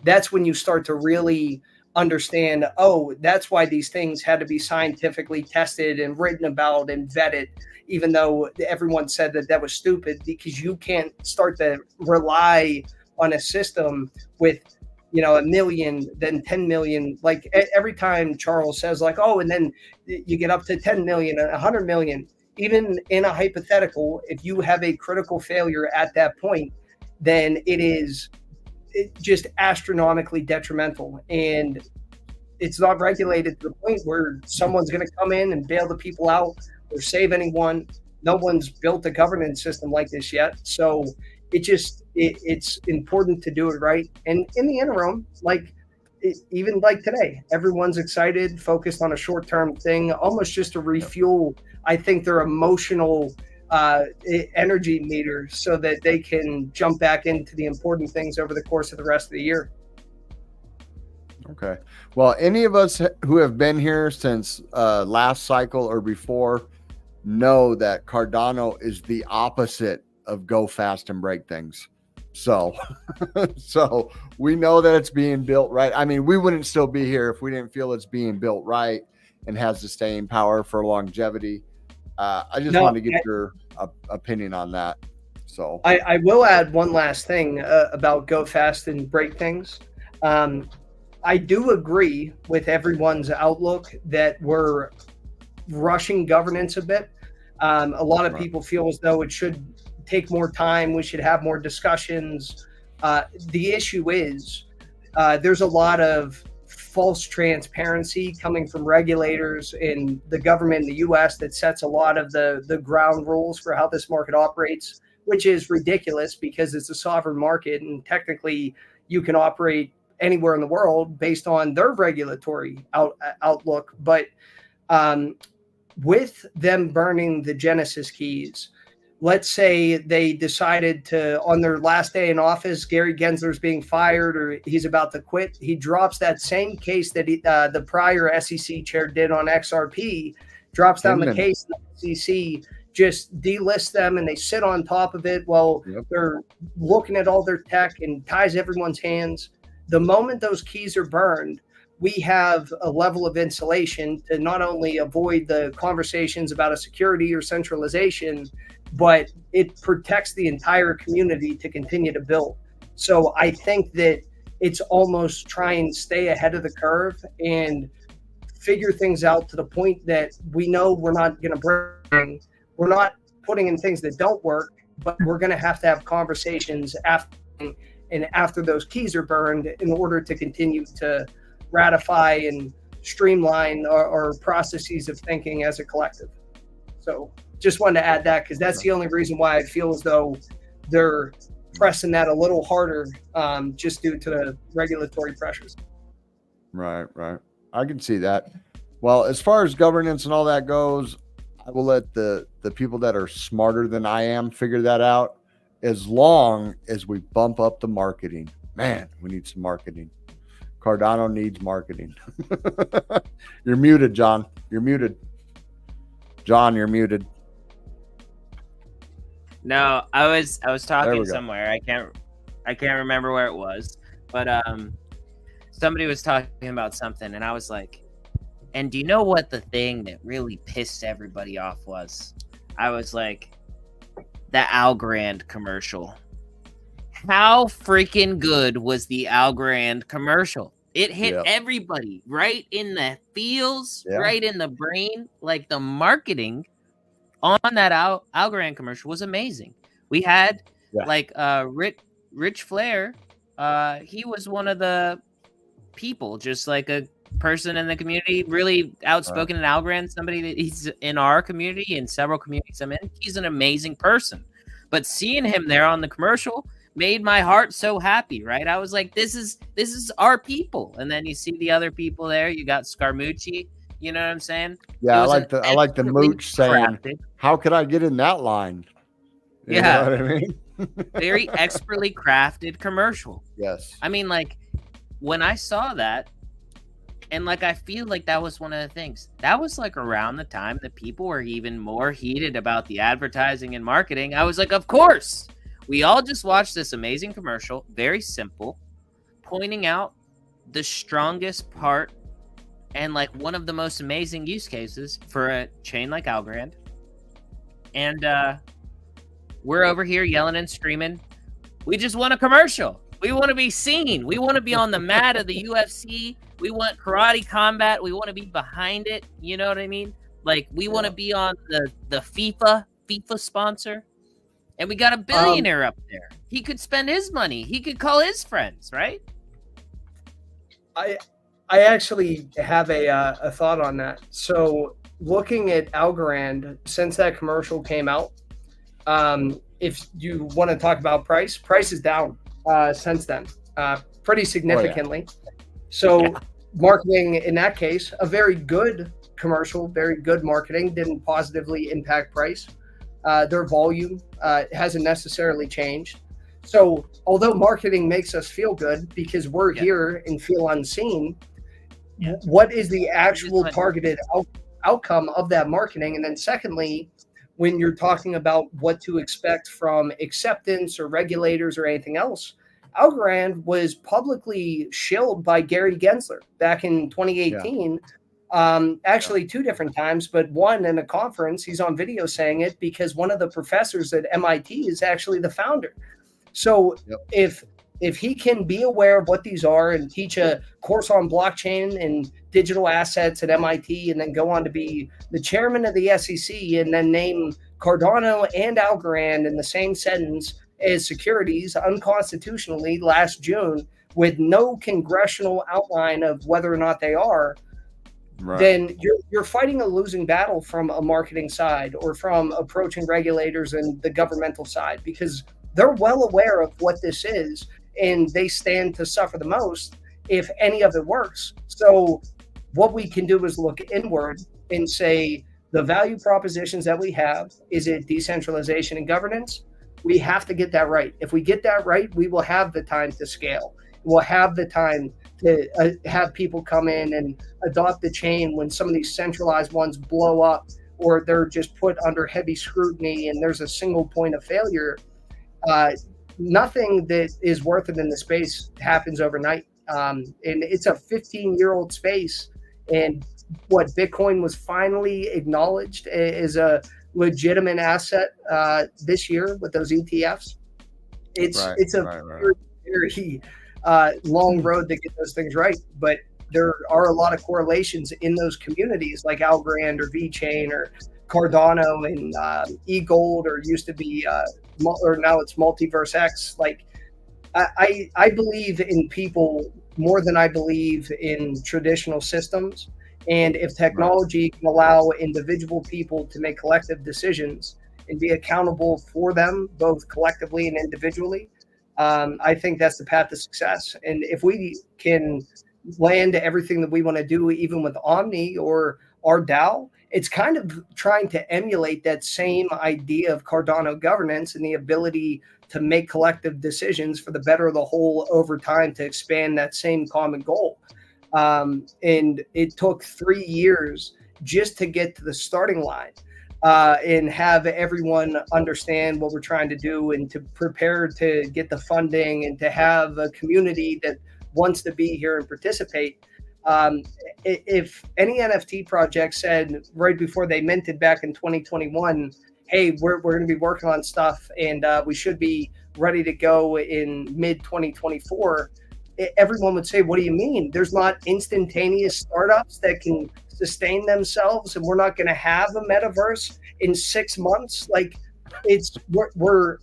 that's when you start to really understand, oh, that's why these things had to be scientifically tested and written about and vetted, even though everyone said that was stupid, because you can't start to rely on a system with, 1 million, then 10 million. Like every time Charles says like, oh, and then you get up to 10 million and 100 million, even in a hypothetical, if you have a critical failure at that point, then it just astronomically detrimental. And it's not regulated to the point where someone's going to come in and bail the people out or save anyone. No one's built a governance system like this yet. So it's important to do it right. And in the interim, even like today, everyone's excited, focused on a short-term thing, almost just to refuel, I think, their emotional energy meter so that they can jump back into the important things over the course of the rest of the year. Okay. Well, any of us who have been here since last cycle or before know that Cardano is the opposite of go fast and break things. So, so we know that it's being built right. I mean, we wouldn't still be here if we didn't feel it's being built right and has the staying power for longevity. I just wanted to get your opinion on that. So I will add one last thing about go fast and break things. I do agree with everyone's outlook that we're rushing governance a bit. A lot of people feel as though it should take more time. We should have more discussions. The issue is there's a lot of false transparency coming from regulators in the government in the U.S. that sets a lot of the ground rules for how this market operates, which is ridiculous because it's a sovereign market and technically you can operate anywhere in the world based on their regulatory outlook. But with them burning the Genesis keys, let's say they decided to, on their last day in office, Gary Gensler's being fired or he's about to quit. He drops that same case that the prior SEC chair did on XRP, drops down the case, and the SEC just delists them and they sit on top of it while they're looking at all their tech and ties everyone's hands. The moment those keys are burned, we have a level of insulation to not only avoid the conversations about a security or centralization, but it protects the entire community to continue to build. So I think that it's almost try and stay ahead of the curve and figure things out to the point that we know we're not going to we're not putting in things that don't work, but we're going to have conversations after those keys are burned in order to continue to ratify and streamline our processes of thinking as a collective. So just wanted to add that because that's the only reason why I feel as though they're pressing that a little harder just due to the regulatory pressures. Right. I can see that. Well, as far as governance and all that goes, I will let the people that are smarter than I am figure that out as long as we bump up the marketing. Man, we need some marketing. Cardano needs marketing. You're muted, John. You're muted. John, you're muted. No, I was talking somewhere. I can't remember where it was, but somebody was talking about something, and I was like, and do you know what the thing that really pissed everybody off was? I was like, the Algorand commercial. How freaking good was the Algorand commercial? It hit everybody right in the feels, right in the brain. Like the marketing on that Algorand commercial was amazing. We had Rich Flair. He was one of the people, just like a person in the community, really outspoken in Algorand, somebody that he's in our community and several communities I'm in. He's an amazing person. But seeing him there on the commercial made my heart so happy, right? I was like, this is our people. And then you see the other people there. You got Scaramucci, you know what I'm saying? Yeah, I like the mooch saying, how could I get in that line? You know what I mean? Very expertly crafted commercial. Yes. I mean, like, when I saw that, and like, I feel like that was one of the things. That was like around the time that people were even more heated about the advertising and marketing. I was like, of course. We all just watched this amazing commercial, very simple, pointing out the strongest part and like one of the most amazing use cases for a chain like Algorand. And we're over here yelling and screaming. We just want a commercial. We want to be seen. We want to be on the mat of the UFC. We want karate combat. We want to be behind it. You know what I mean? Like, we want to be on the FIFA sponsor, and we got a billionaire up there. He could spend his money. He could call his friends, right? I actually have a thought on that. So looking at Algorand, since that commercial came out, if you want to talk about price is down since then, pretty significantly. So marketing in that case, a very good commercial, very good marketing, didn't positively impact price. Their volume hasn't necessarily changed. So although marketing makes us feel good because we're here and feel unseen, what is the actual targeted outcome of that marketing? And then secondly, when you're talking about what to expect from acceptance or regulators or anything else, Algorand was publicly shilled by Gary Gensler back in 2018. Actually 2 different times, but one in a conference, he's on video saying it because one of the professors at MIT is actually the founder. So if he can be aware of what these are and teach a course on blockchain and digital assets at MIT, and then go on to be the chairman of the SEC, and then name Cardano and Algorand in the same sentence as securities unconstitutionally last June with no congressional outline of whether or not they are, then you're fighting a losing battle from a marketing side or from approaching regulators and the governmental side, because they're well aware of what this is and they stand to suffer the most if any of it works. So what we can do is look inward and say the value propositions that we have, is it decentralization and governance? We have to get that right. If we get that right, we will have the time to scale. We'll have the time to have people come in and adopt the chain when some of these centralized ones blow up or they're just put under heavy scrutiny and there's a single point of failure. Nothing that is worth it in the space happens overnight. And it's a 15-year-old space. And what Bitcoin was finally acknowledged as a legitimate asset this year with those ETFs. It's a very, very long road to get those things right. But there are a lot of correlations in those communities like Algorand or VeChain or Cardano and eGold, or used to be or now it's Multiverse X. Like I believe in people more than I believe in traditional systems. And if technology can allow individual people to make collective decisions and be accountable for them, both collectively and individually, I think that's the path to success. And if we can land everything that we want to do, even with Omni or our DAO, it's kind of trying to emulate that same idea of Cardano governance and the ability to make collective decisions for the better of the whole over time to expand that same common goal. And it took 3 years just to get to the starting line and have everyone understand what we're trying to do and to prepare to get the funding and to have a community that wants to be here and participate. If any NFT project said right before they minted back in 2021, hey, we're going to be working on stuff and we should be ready to go in mid 2024, everyone would say, what do you mean? There's not instantaneous startups that can sustain themselves, and we're not going to have a metaverse in 6 months. Like, we're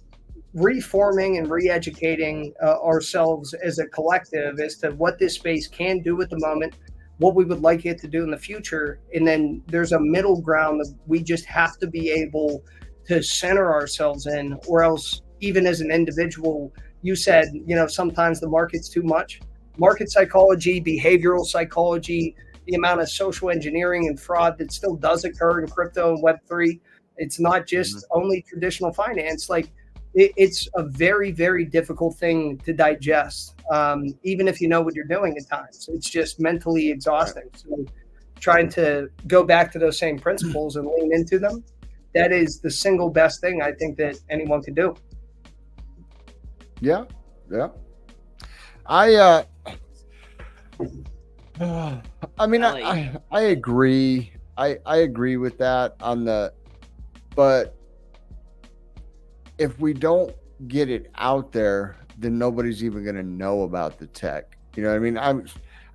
reforming and re-educating ourselves as a collective as to what this space can do at the moment, what we would like it to do in the future. And then there's a middle ground that we just have to be able to center ourselves in, or else even as an individual, you said, sometimes the market's too much. Market psychology, behavioral psychology, the amount of social engineering and fraud that still does occur in crypto and Web3. It's not just only traditional finance. Like, it's a very, very difficult thing to digest, even if you know what you're doing at times. It's just mentally exhausting. So trying to go back to those same principles and lean into them, that is the single best thing I think that anyone can do. Yeah. I mean, I agree. I agree with that but if we don't get it out there, then nobody's even going to know about the tech. You know what I mean?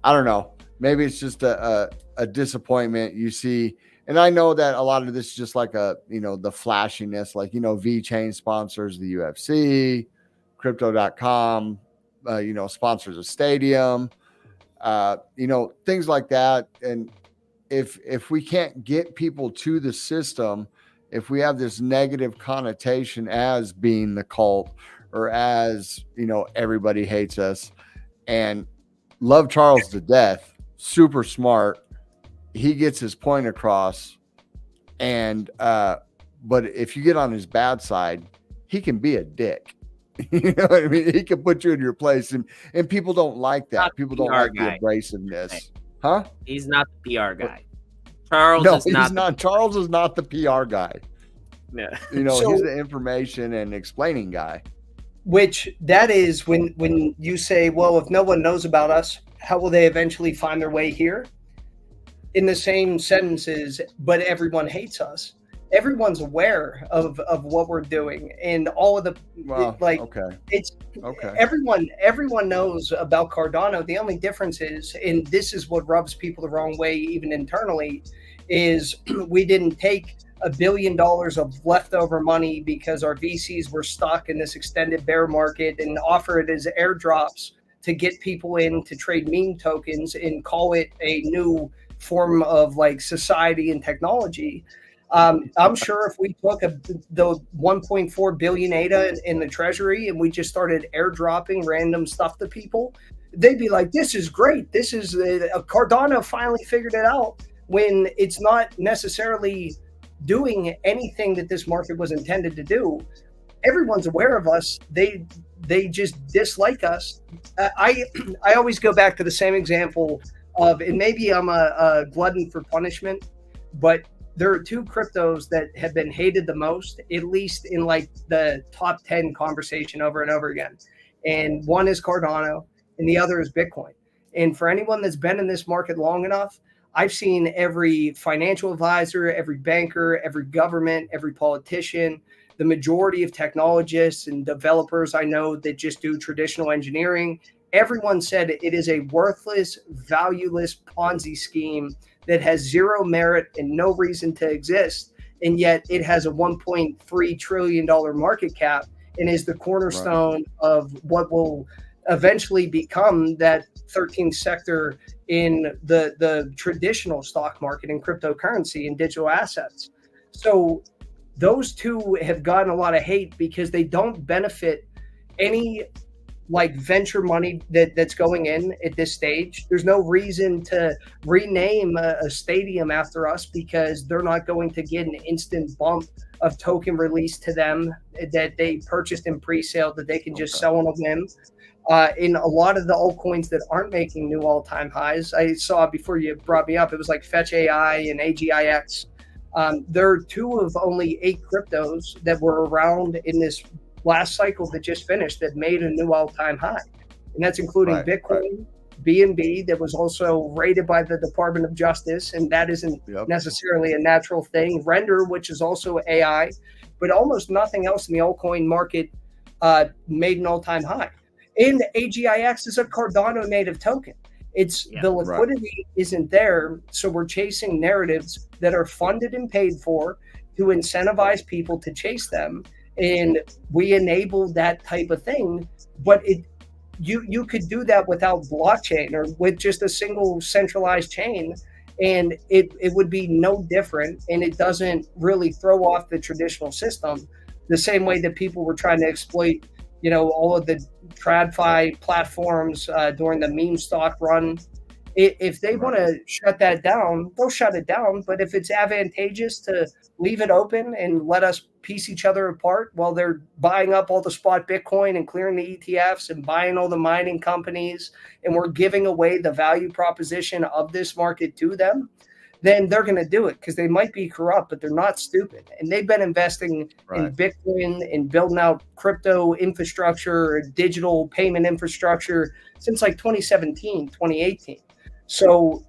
I don't know. Maybe it's just a disappointment. You see And I know that a lot of this is just like the flashiness, like, VeChain sponsors the UFC, crypto.com, sponsors a stadium, things like that. And if we can't get people to the system, if we have this negative connotation as being the cult, or as, everybody hates us, and love Charles to death, super smart, he gets his point across. And but if you get on his bad side, he can be a dick. You know what I mean? He can put you in your place, and people don't like that. People don't like the abrasiveness. Huh? He's not the PR guy. Charles is not. Charles is not the PR guy. No. He's the information and explaining guy. Which that is when you say, well, if no one knows about us, how will they eventually find their way here? In the same sentences, but everyone hates us. Everyone's aware of what we're doing, and all of the it's okay. Everyone knows about Cardano. The only difference is, and this is what rubs people the wrong way, even internally, is we didn't take $1 billion of leftover money because our VCs were stuck in this extended bear market and offer it as airdrops to get people in to trade meme tokens and call it a new form of like society and technology. I'm sure if we took the 1.4 billion ADA in the treasury and we just started airdropping random stuff to people, they'd be like, this is great. This is Cardano finally figured it out, when it's not necessarily doing anything that this market was intended to do. Everyone's aware of us. They just dislike us. I always go back to the same example of, and maybe I'm a glutton for punishment, but there are two cryptos that have been hated the most, at least in like the top 10 conversation over and over again. And one is Cardano and the other is Bitcoin. And for anyone that's been in this market long enough, I've seen every financial advisor, every banker, every government, every politician, the majority of technologists and developers I know that just do traditional engineering. Everyone said it is a worthless, valueless Ponzi scheme that has zero merit and no reason to exist. And yet it has a $1.3 trillion market cap and is the cornerstone of what will eventually become that 13th sector in the traditional stock market and cryptocurrency and digital assets. So those two have gotten a lot of hate because they don't benefit any like venture money that's going in at this stage. There's no reason to rename a stadium after us because they're not going to get an instant bump of token release to them that they purchased in pre-sale that they can just sell on a whim. In a lot of the altcoins that aren't making new all-time highs, I saw before you brought me up, it was like Fetch AI and AGIX. There are two of only 8 cryptos that were around in this last cycle that just finished that made a new all-time high. And that's including Bitcoin, BNB, that was also rated by the Department of Justice, and that isn't necessarily a natural thing. Render, which is also AI, but almost nothing else in the altcoin market made an all-time high. And AGIX is a Cardano native token. It's the liquidity isn't there, so we're chasing narratives that are funded and paid for to incentivize people to chase them. And we enable that type of thing, but you could do that without blockchain or with just a single centralized chain, and it would be no different, and it doesn't really throw off the traditional system the same way that people were trying to exploit, all of the TradFi platforms during the meme stock run. If they want to shut that down, they'll shut it down. But if it's advantageous to leave it open and let us piece each other apart while they're buying up all the spot Bitcoin and clearing the ETFs and buying all the mining companies, and we're giving away the value proposition of this market to them, then they're going to do it because they might be corrupt, but they're not stupid. And they've been investing in Bitcoin and building out crypto infrastructure, digital payment infrastructure since like 2017, 2018. So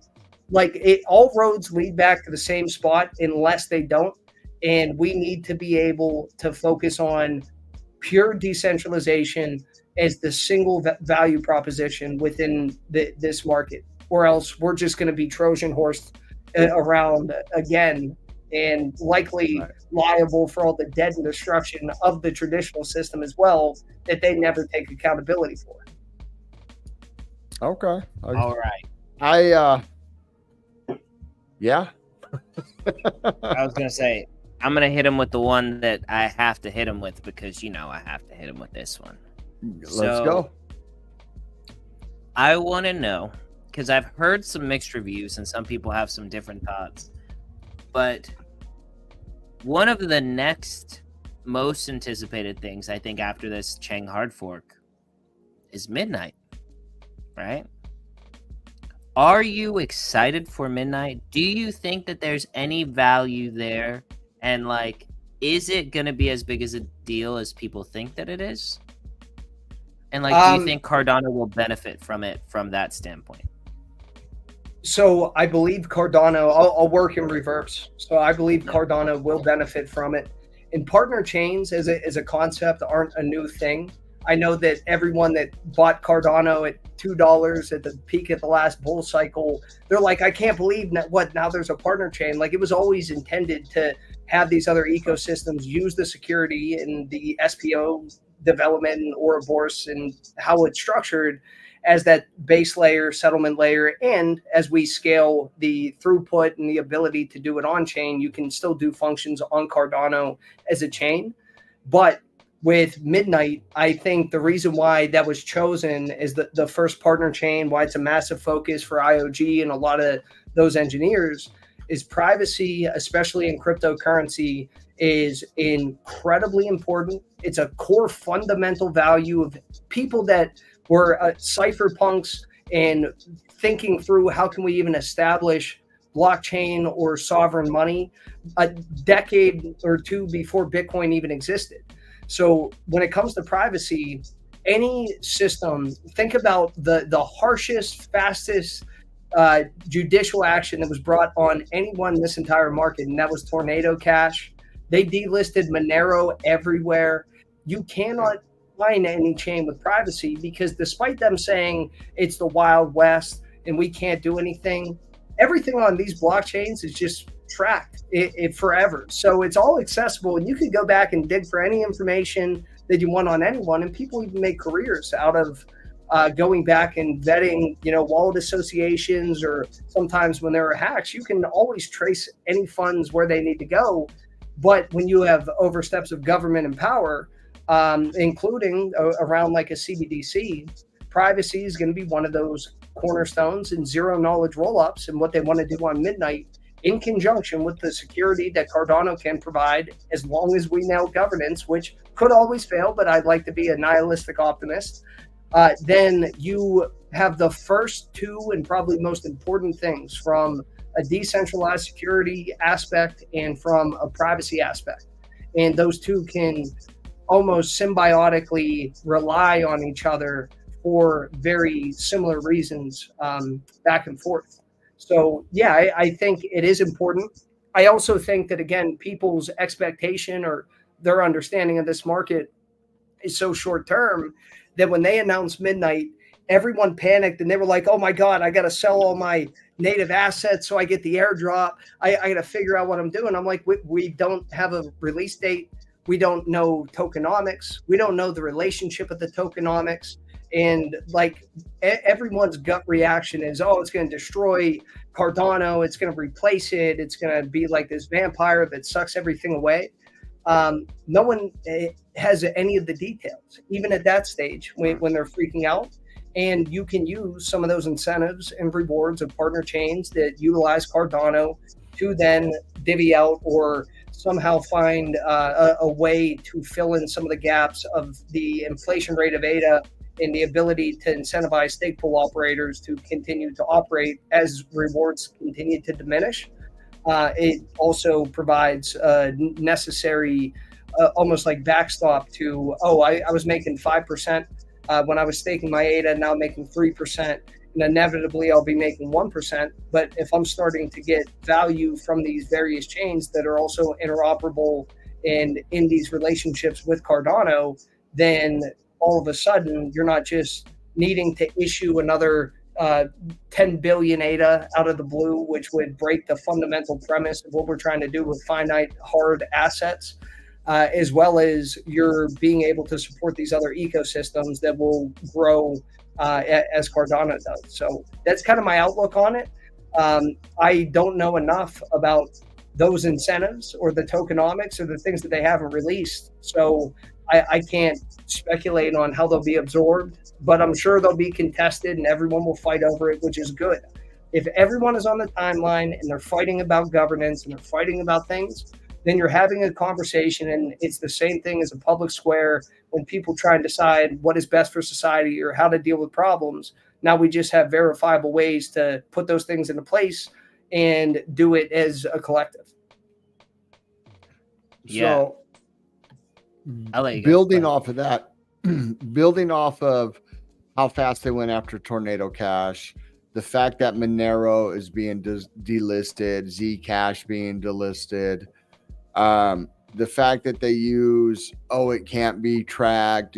all roads lead back to the same spot unless they don't. And we need to be able to focus on pure decentralization as the single value proposition within this market, or else we're just going to be Trojan horse around again, and likely liable for all the dead and destruction of the traditional system as well, that they never take accountability for. Okay. All right. Yeah. I was gonna say I'm gonna hit him with the one that I have to hit him with, because I have to hit him with this one. Let's go. I want to know, because I've heard some mixed reviews and some people have some different thoughts, but one of the next most anticipated things, I think, after this Chang hard fork is Midnight, right? Are you excited for Midnight? Do you think that there's any value there? And like, is it going to be as big as a deal as people think that it is? And like, do you think Cardano will benefit from it from that standpoint? So I believe Cardano, I'll work in reverse. So I believe Cardano will benefit from it. And partner chains as a concept aren't a new thing. I know that everyone that bought Cardano at $2 at the peak of the last bull cycle, they're like, I can't believe now there's a partner chain. Like, it was always intended to have these other ecosystems use the security and the SPO development and Ouroboros and how it's structured as that base layer, settlement layer. And as we scale the throughput and the ability to do it on chain, you can still do functions on Cardano as a chain. But with Midnight, I think the reason why that was chosen is the first partner chain, why it's a massive focus for IOG and a lot of those engineers, is privacy, especially in cryptocurrency, is incredibly important. It's a core fundamental value of people that were cypherpunks and thinking through how can we even establish blockchain or sovereign money a decade or two before Bitcoin even existed. So when it comes to privacy, any system, think about the harshest, fastest judicial action that was brought on anyone in this entire market, and that was Tornado Cash. They delisted Monero everywhere. You cannot find any chain with privacy, because despite them saying it's the Wild West and we can't do anything, everything on these blockchains is just tracked it forever. So it's all accessible, and you can go back and dig for any information that you want on anyone. And people even make careers out of going back and vetting, wallet associations, or sometimes when there are hacks, you can always trace any funds where they need to go. But when you have oversteps of government and power, including around like a CBDC, privacy is going to be one of those cornerstones, and zero knowledge rollups. And what they want to do on Midnight, in conjunction with the security that Cardano can provide, as long as we nail governance, which could always fail, but I'd like to be a nihilistic optimist, then you have the first two and probably most important things from a decentralized security aspect and from a privacy aspect. And those two can almost symbiotically rely on each other for very similar reasons, back and forth. So, yeah, I think it is important. I also think that, again, people's expectation or their understanding of this market is so short term that when they announced Midnight, everyone panicked and they were like, oh, my God, I got to sell all my native assets so I get the airdrop. I got to figure out what I'm doing. I'm like, we don't have a release date. We don't know tokenomics. We don't know the relationship of the tokenomics. And like everyone's gut reaction is, oh, it's going to destroy Cardano. It's going to replace it. It's going to be like this vampire that sucks everything away. No one has any of the details, even at that stage when they're freaking out. And you can use some of those incentives and rewards of partner chains that utilize Cardano to then divvy out or somehow find a way to fill in some of the gaps of the inflation rate of ADA and the ability to incentivize stake pool operators to continue to operate as rewards continue to diminish. It also provides a necessary, almost like backstop to, I was making 5% when I was staking my ADA, now I'm making 3%. And inevitably I'll be making 1%. But if I'm starting to get value from these various chains that are also interoperable and in these relationships with Cardano, then all of a sudden you're not just needing to issue another 10 billion ADA out of the blue, which would break the fundamental premise of what we're trying to do with finite hard assets, as well as you're being able to support these other ecosystems that will grow as Cardano does. So that's kind of my outlook on it. I don't know enough about those incentives or the tokenomics or the things that they haven't released. So I can't speculate on how they'll be absorbed, but I'm sure they'll be contested and everyone will fight over it, which is good. If everyone is on the timeline and they're fighting about governance and they're fighting about things, then you're having a conversation, and it's the same thing as a public square when people try and decide what is best for society or how to deal with problems. Now we just have verifiable ways to put those things into place and do it as a collective. Yeah. So I'll let you go. building off of that, building off of how fast they went after Tornado Cash, the fact that Monero is being delisted, Zcash being delisted, the fact that they use, it can't be tracked,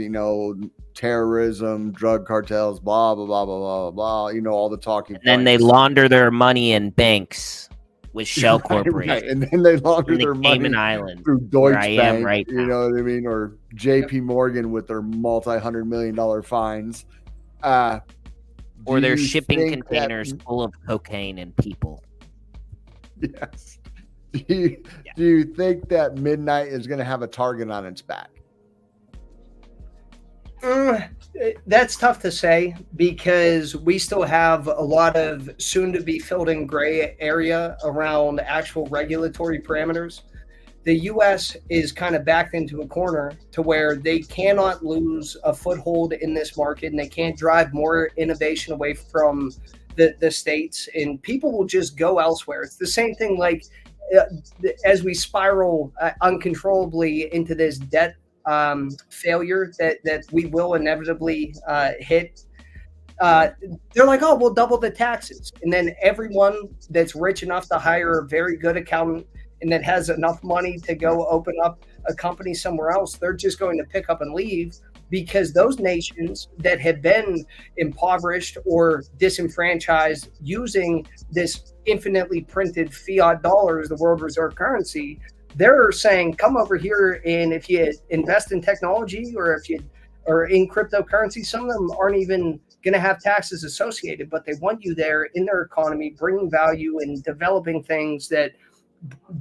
terrorism, drug cartels, blah, blah, blah, blah, blah, blah, all the talking And then they launder their money in banks with shell corporations. Right. And then they launder their money Cayman Islands, through where Deutsche I Bank, am right now. you know what I mean? Or JP Morgan with their multi-$100 million fines. Or they're shipping containers full of cocaine and people. Yes. Do you think that Midnight is going to have a target on its back? That's tough to say because we still have a lot of soon to be filled in gray area around actual regulatory parameters. The US is kind of backed into a corner to where they cannot lose a foothold in this market and they can't drive more innovation away from the states, and people will just go elsewhere. It's the same thing like as we spiral uncontrollably into this debt failure that we will inevitably hit. They're like, oh, we'll double the taxes. And then everyone that's rich enough to hire a very good accountant and that has enough money to go open up a company somewhere else, they're just going to pick up and leave, because those nations that have been impoverished or disenfranchised using this infinitely printed fiat dollars, the world reserve currency, they're saying, come over here, and if you invest in technology or if you are in cryptocurrency, some of them aren't even going to have taxes associated, but they want you there in their economy, bringing value and developing things that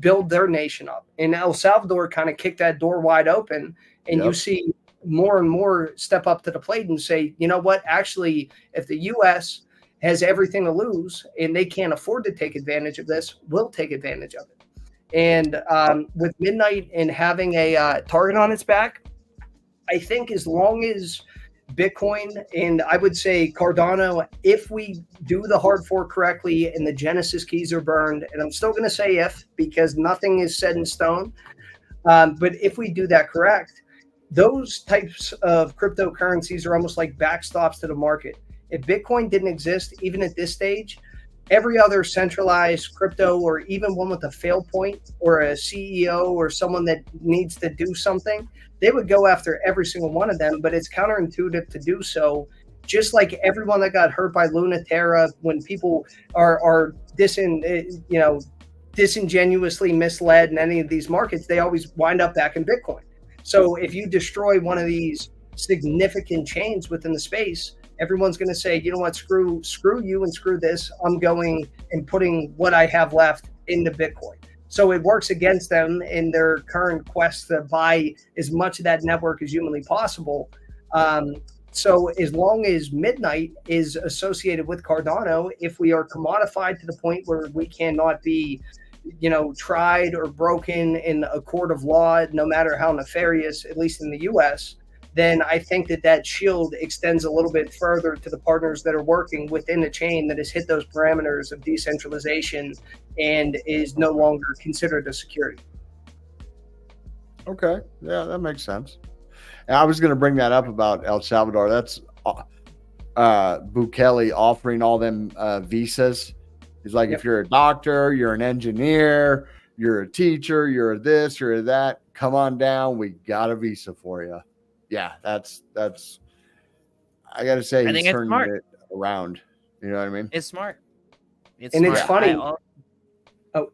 build their nation up. And El Salvador kind of kicked that door wide open, and you see more and more step up to the plate and say, you know what, actually, if the U.S. has everything to lose and they can't afford to take advantage of this, we'll take advantage of it. And with Midnight and having a target on its back, I think as long as Bitcoin, and I would say Cardano, if we do the hard fork correctly and the Genesis keys are burned, and I'm still going to say if, because nothing is set in stone, but if we do that correct, those types of cryptocurrencies are almost like backstops to the market. If Bitcoin didn't exist, even at this stage, every other centralized crypto, or even one with a fail point or a CEO or someone that needs to do something, they would go after every single one of them. But it's counterintuitive to do so. Just like everyone that got hurt by Lunaterra, when people are disingenuously misled in any of these markets, they always wind up back in Bitcoin. So if you destroy one of these significant chains within the space, everyone's going to say, you know what, screw you and screw this. I'm going and putting what I have left into Bitcoin. So it works against them in their current quest to buy as much of that network as humanly possible. So as long as Midnight is associated with Cardano, if we are commodified to the point where we cannot be, tried or broken in a court of law, no matter how nefarious, at least in the US, then I think that shield extends a little bit further to the partners that are working within the chain that has hit those parameters of decentralization and is no longer considered a security. Okay. Yeah, that makes sense. And I was going to bring that up about El Salvador. That's Bukele offering all them visas. He's like, if you're a doctor, you're an engineer, you're a teacher, you're this, you're that, come on down. We got a visa for you. Yeah, that's. I got to say, he's turning it around. You know what I mean? It's smart. It's And smart. it's funny. Go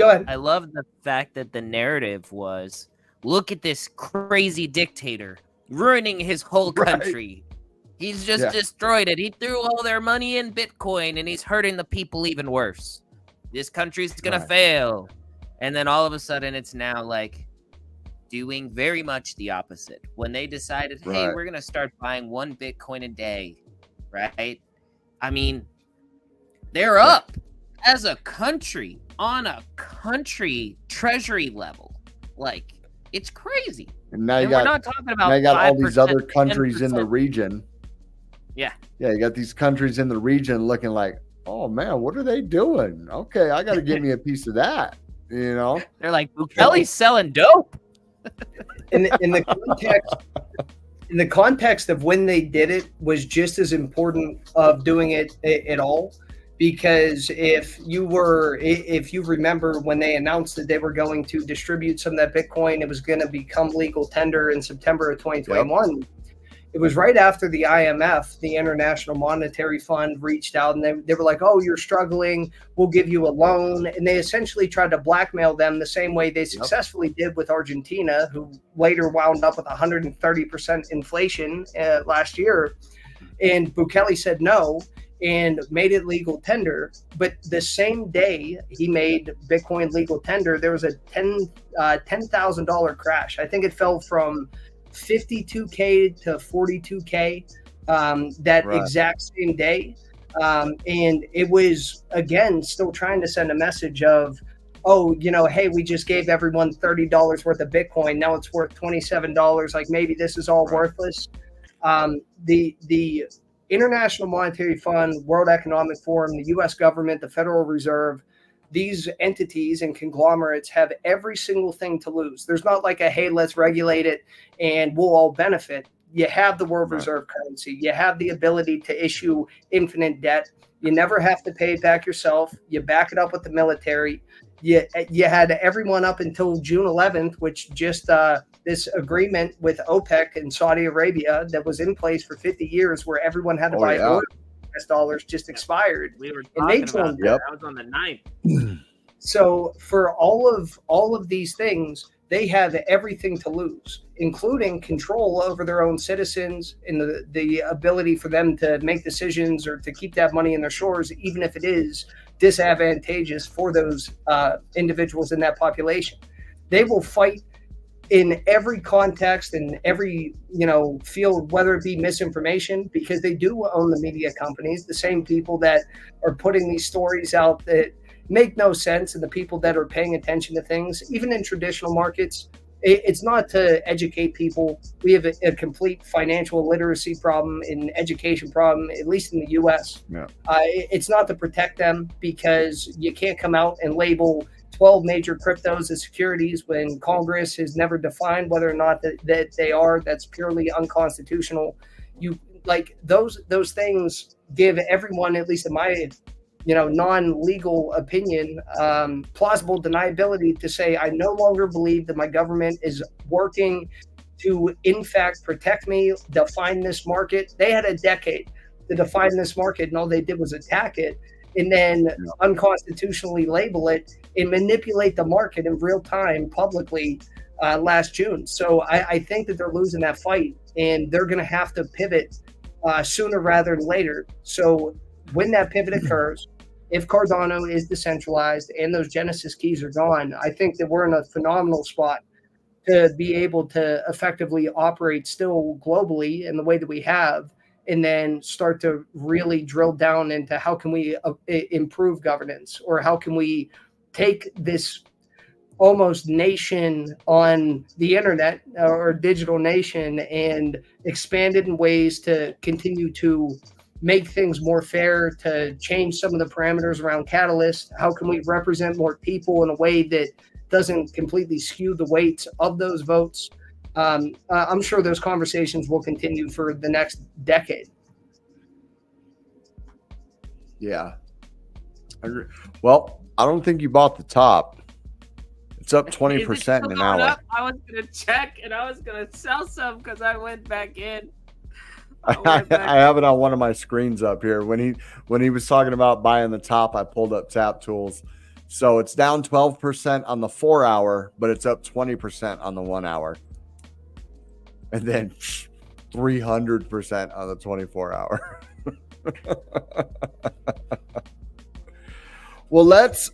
ahead. I love the fact that the narrative was, look at this crazy dictator ruining his whole country. He's just destroyed it. He threw all their money in Bitcoin and he's hurting the people even worse. This country's going to fail. And then all of a sudden it's now like doing very much the opposite. When they decided, hey, we're going to start buying 1 Bitcoin a day, right? I mean, they're up as a country on a country treasury level. Like, it's crazy. And now we're not talking about now you got all these other countries 10%. In the region. Yeah. Yeah, you got these countries in the region looking like, oh man, what are they doing? Okay, I got to give me a piece of that. You know, they're like, Bukele's selling dope. In the context of when they did it was just as important of doing it at all, because if you remember when they announced that they were going to distribute some of that Bitcoin, it was going to become legal tender in September of 2021. Yep. It was right after the IMF, the International Monetary Fund, reached out and they were like, oh, you're struggling, we'll give you a loan. And they essentially tried to blackmail them the same way they successfully did with Argentina, who later wound up with 130% inflation last year. And Bukele said no and made it legal tender. But the same day he made Bitcoin legal tender, there was a $10,000 crash. I think it fell from 52K to 42K exact same day. And it was, again, still trying to send a message of, oh, you know, hey, we just gave everyone $30 worth of Bitcoin. Now it's worth $27. Like, maybe this is all worthless. The International Monetary Fund, World Economic Forum, the U.S. government, the Federal Reserve, these entities and conglomerates have every single thing to lose. There's not like a, hey, let's regulate it and we'll all benefit. You have the world reserve currency. You have the ability to issue infinite debt. You never have to pay it back yourself. You back it up with the military. You had everyone up until June 11th, which just this agreement with OPEC and Saudi Arabia that was in place for 50 years where everyone had to buy oil. Dollars just expired. We were talking about that. That was on the 9th. So for all of these things, they have everything to lose, including control over their own citizens and the ability for them to make decisions or to keep that money in their shores, even if it is disadvantageous for those individuals in that population. They will fight in every context, in every field, whether it be misinformation, because they do own the media companies, the same people that are putting these stories out that make no sense, and the people that are paying attention to things, even in traditional markets. It's not to educate people. We have a complete financial literacy problem and education problem, at least in the U.S. Yeah. It's not to protect them, because you can't come out and label 12 major cryptos as securities when Congress has never defined whether or not that they are. That's purely unconstitutional. You like those things give everyone, at least in my non-legal opinion, plausible deniability to say, I no longer believe that my government is working to, in fact, protect me, define this market. They had a decade to define this market, and all they did was attack it and then unconstitutionally label it and manipulate the market in real time publicly last June. So I think that they're losing that fight, and they're going to have to pivot sooner rather than later. So when that pivot occurs, if Cardano is decentralized and those Genesis keys are gone, I think that we're in a phenomenal spot to be able to effectively operate still globally in the way that we have, and then start to really drill down into how can we improve governance, or how can we take this almost nation on the internet or digital nation and expand it in ways to continue to make things more fair, to change some of the parameters around Catalyst. How can we represent more people in a way that doesn't completely skew the weights of those votes? I'm sure those conversations will continue for the next decade. Yeah. Well, I don't think you bought the top. It's up 20% in an hour. I was going to check and I was going to sell some because I went back in. I have it on one of my screens up here. When he was talking about buying the top, I pulled up Tap Tools. So it's down 12% on the 4 hour, but it's up 20% on the 1 hour. And then 300% on the 24 hour. Well, let's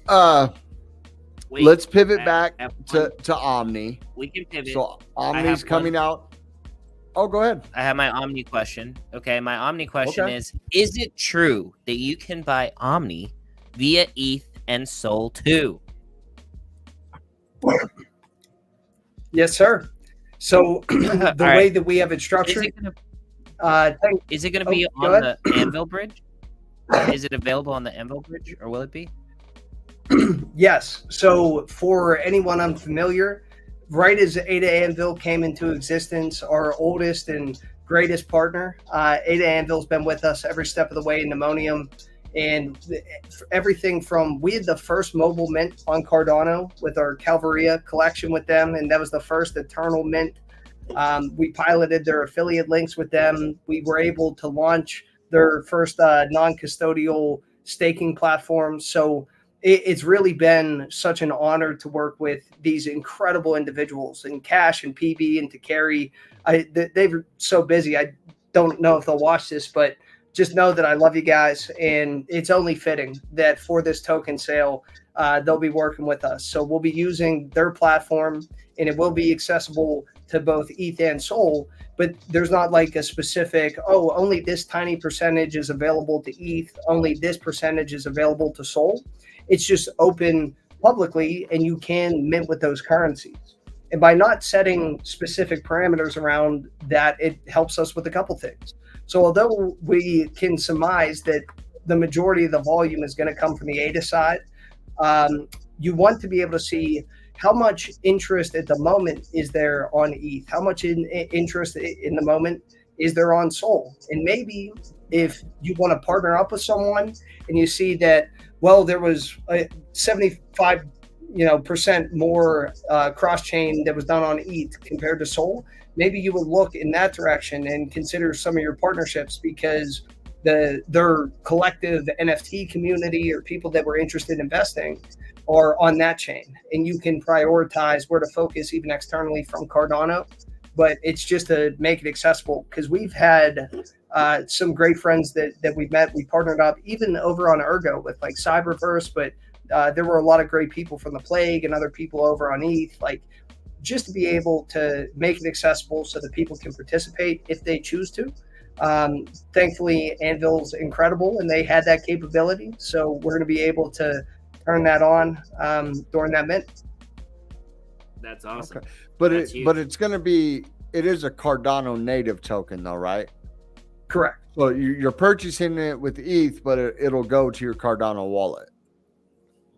pivot back to Omni. We can pivot. So Omni's coming out. Oh, go ahead. I have my Omni question. Okay, my Omni question is it true that you can buy Omni via ETH and Sol too? Yes, sir. So the way that we have it structured, is it going to be on the Anvil bridge? Is it available on the Anvil bridge, or will it be? Yes. So for anyone unfamiliar, right as Ada Anvil came into existence, our oldest and greatest partner, Ada Anvil's been with us every step of the way in Pneumonium, and everything from, we had the first mobile mint on Cardano with our Calvaria collection with them, and that was the first Eternal mint. We piloted their affiliate links with them. We were able to launch their first non-custodial staking platform. So it's really been such an honor to work with these incredible individuals, and Cash and PB and Takari. They're so busy. I don't know if they'll watch this, but just know that I love you guys, and it's only fitting that for this token sale, they'll be working with us. So we'll be using their platform, and it will be accessible to both ETH and Sol, but there's not like a specific, only this tiny percentage is available to ETH, only this percentage is available to Sol. It's just open publicly, and you can mint with those currencies. And by not setting specific parameters around that, it helps us with a couple things. So although we can surmise that the majority of the volume is going to come from the ADA side, you want to be able to see how much interest at the moment is there on ETH, how much interest in the moment is there on Sol. And maybe if you want to partner up with someone and you see that, well, there was 75% more cross-chain that was done on ETH compared to Sol, maybe you would look in that direction and consider some of your partnerships, because their collective NFT community or people that were interested in investing are on that chain, and you can prioritize where to focus even externally from Cardano. But it's just to make it accessible, because we've had some great friends that we've met. We partnered up even over on Ergo with like Cyberverse, but there were a lot of great people from the Plague and other people over on ETH, like just to be able to make it accessible so that people can participate if they choose to. Thankfully, Anvil's incredible, and they had that capability. So we're going to be able to turn that on during that mint. That's awesome. Okay. But it's going to be, it is a Cardano native token though, right? Correct. So you're purchasing it with ETH, but it'll go to your Cardano wallet.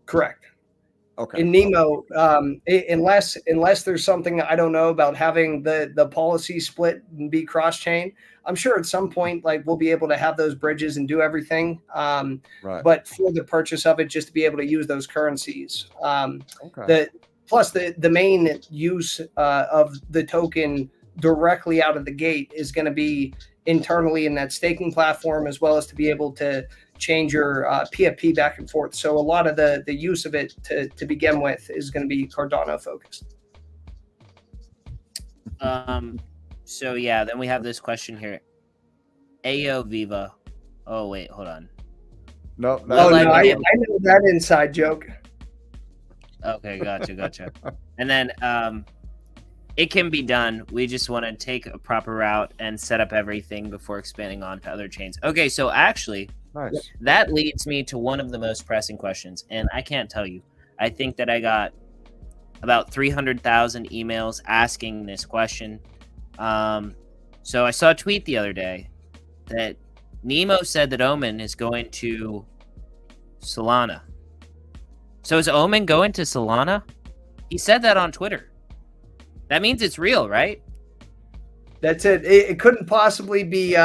Correct. Okay. In Nemo, unless there's something I don't know about having the policy split and be cross-chain, I'm sure at some point like we'll be able to have those bridges and do everything. Right. But for the purchase of it, just to be able to use those currencies. Okay. Plus the main use of the token directly out of the gate is going to be internally in that staking platform, as well as to be able to change your PFP back and forth. So a lot of the use of it to begin with is going to be Cardano focused. So yeah, then we have this question here. Ayo Viva. Oh wait, hold on. No, I know that inside joke. Okay, gotcha. And then it can be done. We just want to take a proper route and set up everything before expanding on to other chains. Okay, so actually, nice. That leads me to one of the most pressing questions, and I can't tell you. I think that I got about 300,000 emails asking this question. So I saw a tweet the other day that Nemo said that Omen is going to Solana. So is Omen going to Solana? He said that on Twitter. That means it's real, right? That's it. It couldn't possibly be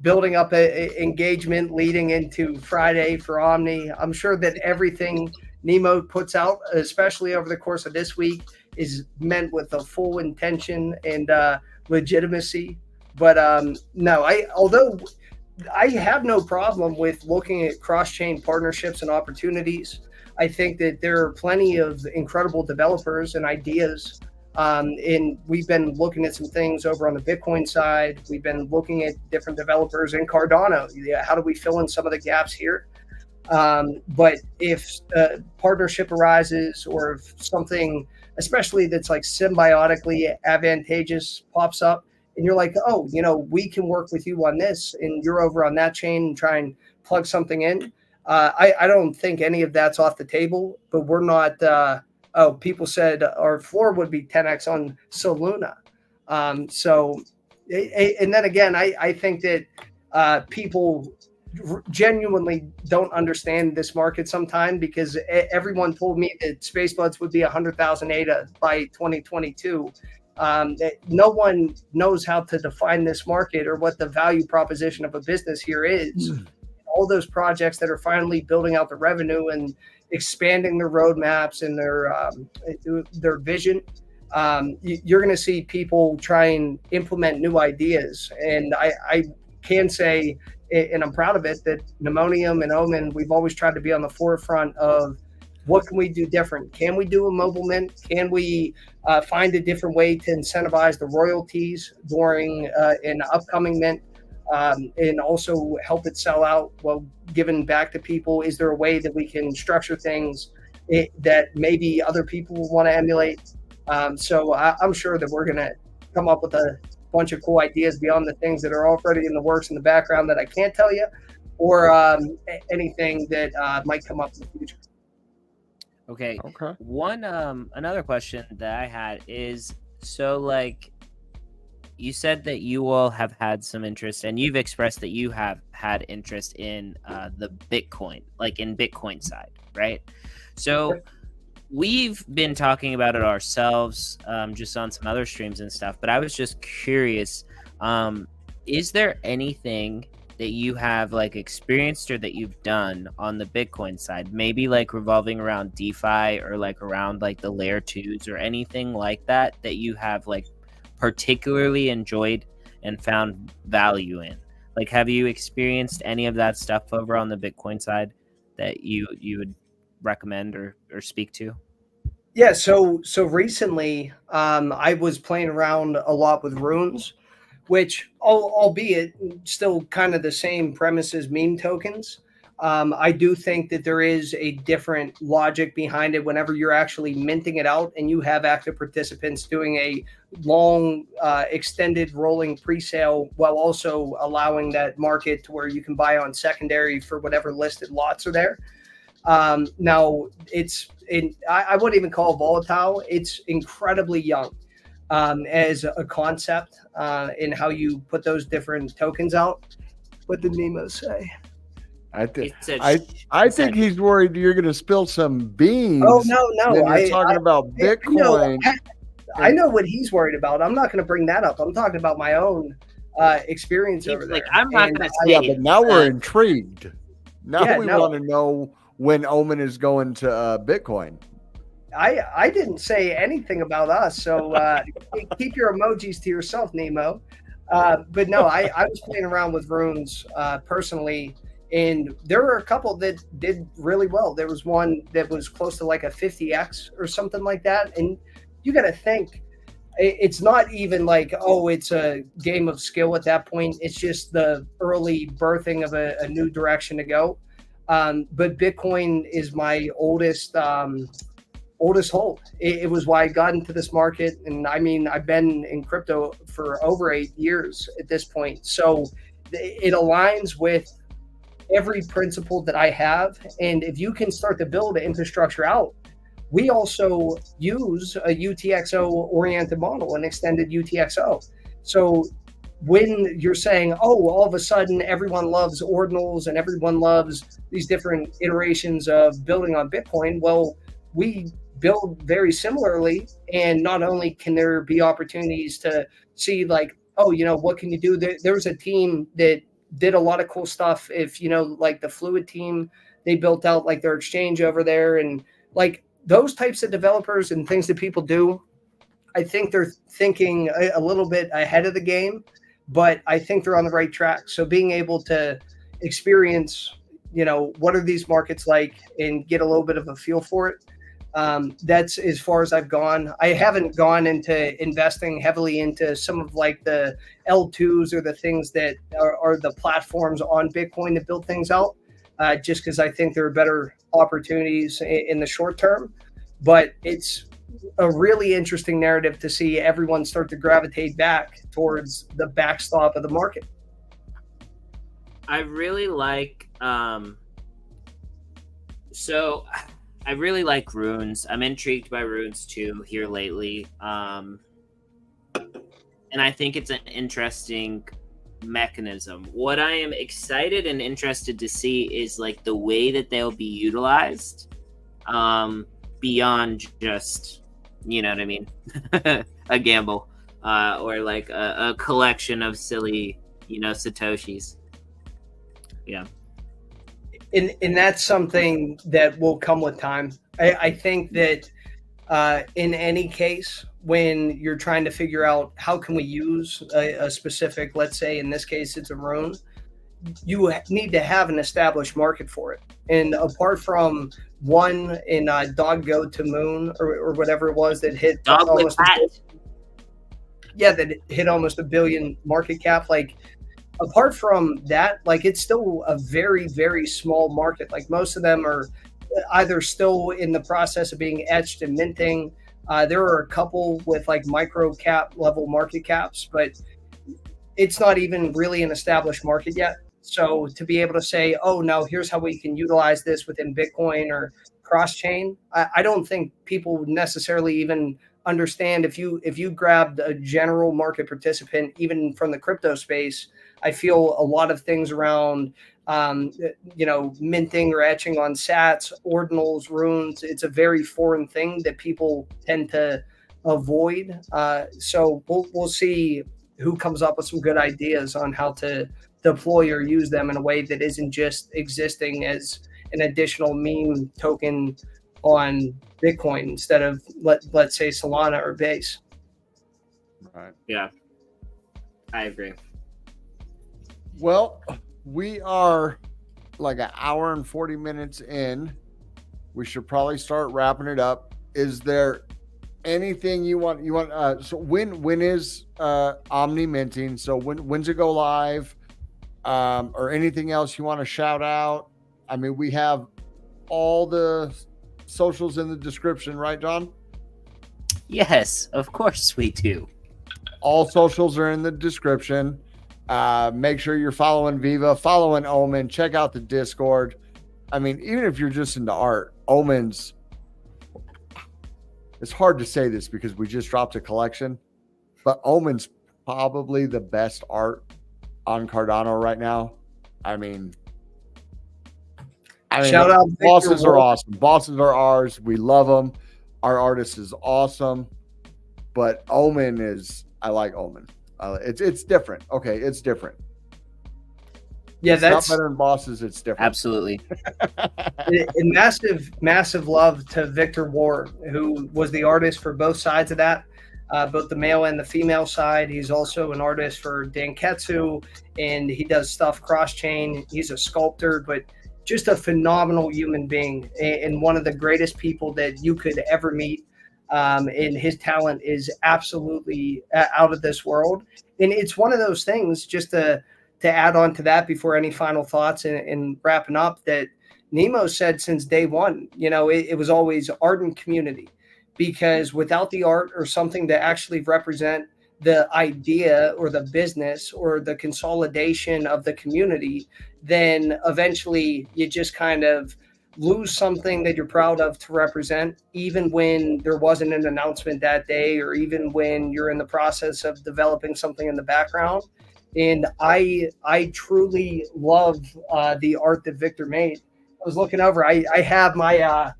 building up an engagement leading into Friday for Omni. I'm sure that everything Nemo puts out, especially over the course of this week, is meant with a full intention and legitimacy. But no, although I have no problem with looking at cross-chain partnerships and opportunities. I think that there are plenty of incredible developers and ideas. And we've been looking at some things over on the Bitcoin side. We've been looking at different developers in Cardano. Yeah, how do we fill in some of the gaps here? But if a partnership arises, or if something, especially that's like symbiotically advantageous, pops up, and you're like, oh, we can work with you on this, and you're over on that chain and try and plug something in. I don't think any of that's off the table, but we're not. People said our floor would be 10x on Soluna. And then again, I think that people genuinely don't understand this market sometime, because everyone told me that Space Buds would be 100,000 ADA by 2022. No one knows how to define this market or what the value proposition of a business here is. All those projects that are finally building out the revenue and expanding their roadmaps and their vision, you're going to see people try and implement new ideas. And I can say, and I'm proud of it, that Pneumonium and Omen, we've always tried to be on the forefront of what can we do different? Can we do a mobile mint? Can we find a different way to incentivize the royalties during an upcoming mint, and also help it sell out while giving back to people? Is there a way that we can structure things that maybe other people will want to emulate? So I'm sure that we're going to come up with a bunch of cool ideas beyond the things that are already in the works in the background that I can't tell you, or anything that might come up in the future. Okay. One another question that I had is, so like you said that you all have had some interest, and you've expressed that you have had interest in the Bitcoin, like in Bitcoin side, right? So we've been talking about it ourselves, just on some other streams and stuff, but I was just curious, is there anything that you have like experienced or that you've done on the Bitcoin side, maybe like revolving around DeFi or like around like the layer 2s or anything like that, that you have like particularly enjoyed and found value in? Like, have you experienced any of that stuff over on the Bitcoin side that you would recommend or speak to? Yeah, so recently I was playing around a lot with runes, which, albeit still kind of the same premise as meme tokens. I do think that there is a different logic behind it whenever you're actually minting it out and you have active participants doing a long, extended rolling pre-sale, while also allowing that market to where you can buy on secondary for whatever listed lots are there. Now, I wouldn't even call it volatile. It's incredibly young as a concept in how you put those different tokens out. What did Nemo say? I think he's worried you're going to spill some beans. Oh, no. You're talking about Bitcoin. I know what he's worried about. I'm not going to bring that up. I'm talking about my own experience over there. I'm not going to say. Yeah, but now we're intrigued. Now we want to know when Omen is going to Bitcoin. I didn't say anything about us, so keep your emojis to yourself, Nemo. But no, I was playing around with runes personally, and there were a couple that did really well. There was one that was close to like a 50x or something like that, and you got to think, it's not even like, oh, it's a game of skill at that point. It's just the early birthing of a new direction to go. But Bitcoin is my oldest hold. It was why I got into this market. And I mean, I've been in crypto for over 8 years at this point. So it aligns with every principle that I have. And if you can start to build an infrastructure out, we also use a UTXO oriented model, an extended UTXO. So when you're saying, oh, all of a sudden everyone loves ordinals and everyone loves these different iterations of building on Bitcoin, well, we build very similarly. And not only can there be opportunities to see like, oh, what can you do? There was a team that did a lot of cool stuff. If, like the Fluid team, they built out like their exchange over there, and like those types of developers and things that people do, I think they're thinking a little bit ahead of the game. but I think they're on the right track. So being able to experience, what are these markets like and get a little bit of a feel for it. That's as far as I've gone. I haven't gone into investing heavily into some of like the L2s or the things that are the platforms on Bitcoin to build things out, just because I think there are better opportunities in the short term. But it's a really interesting narrative to see everyone start to gravitate back towards the backstop of the market. I really like so I really like runes. I'm intrigued by runes too here lately. And I think it's an interesting mechanism. What I am excited and interested to see is like the way that they'll be utilized beyond just, you know what I mean, a gamble or like a collection of silly, Satoshis. Yeah. And that's something that will come with time. I think that in any case, when you're trying to figure out how can we use a specific, let's say in this case it's a rune, you need to have an established market for it. And apart from one in Dog Go to Moon or whatever it was that hit almost that hit almost $1 billion market cap, like apart from that, like it's still a very, very small market. Like most of them are either still in the process of being etched and minting. There are a couple with like micro cap level market caps, but it's not even really an established market yet. So to be able to say, oh, no, here's how we can utilize this within Bitcoin or cross chain, I don't think people would necessarily even understand. If you grabbed a general market participant, even from the crypto space, I feel a lot of things around, minting or etching on sats, ordinals, runes. It's a very foreign thing that people tend to avoid. So we'll see who comes up with some good ideas on how to deploy or use them in a way that isn't just existing as an additional meme token on Bitcoin instead of let's say Solana or Base. Right. Yeah, I agree. Well, we are like an hour and 40 minutes in. We should probably start wrapping it up. Is there anything you want? So when is Omni minting? So when's it go live? Or anything else you want to shout out? I mean, we have all the socials in the description, right, John? Yes, of course we do. All socials are in the description. Make sure you're following Viva, following Omen. Check out the Discord. I mean, even if you're just into art, Omen's, it's hard to say this because we just dropped a collection, but Omen's probably the best art on Cardano right now. I mean, shout out bosses are awesome. Bosses are ours. We love them. Our artist is awesome, but Omen is, I like Omen. It's different. Okay, it's different. Yeah, it's that's not better than bosses. It's different. Absolutely. And massive love to Victor Ward, who was the artist for both sides of that, both the male and the female side. He's also an artist for Danketsu, and he does stuff cross-chain. He's a sculptor, but just a phenomenal human being and one of the greatest people that you could ever meet. And his talent is absolutely out of this world. And it's one of those things, just to add on to that before any final thoughts and wrapping up, that Nemo said since day one, it was always art and community, because without the art or something to actually represent the idea or the business or the consolidation of the community, then eventually you just kind of lose something that you're proud of to represent, even when there wasn't an announcement that day, or even when you're in the process of developing something in the background. And I truly love the art that Victor made. I was looking over, I have my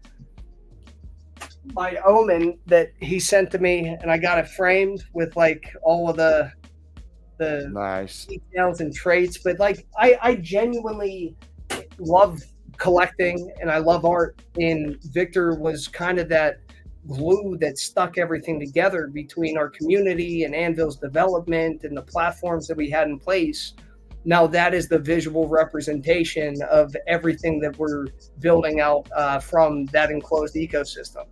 Omen that he sent to me, and I got it framed with like all of the nice details and traits. But like I genuinely love collecting and I love art, and Victor was kind of that glue that stuck everything together between our community and Anvil's development and the platforms that we had in place. Now that is the visual representation of everything that we're building out from that enclosed ecosystem.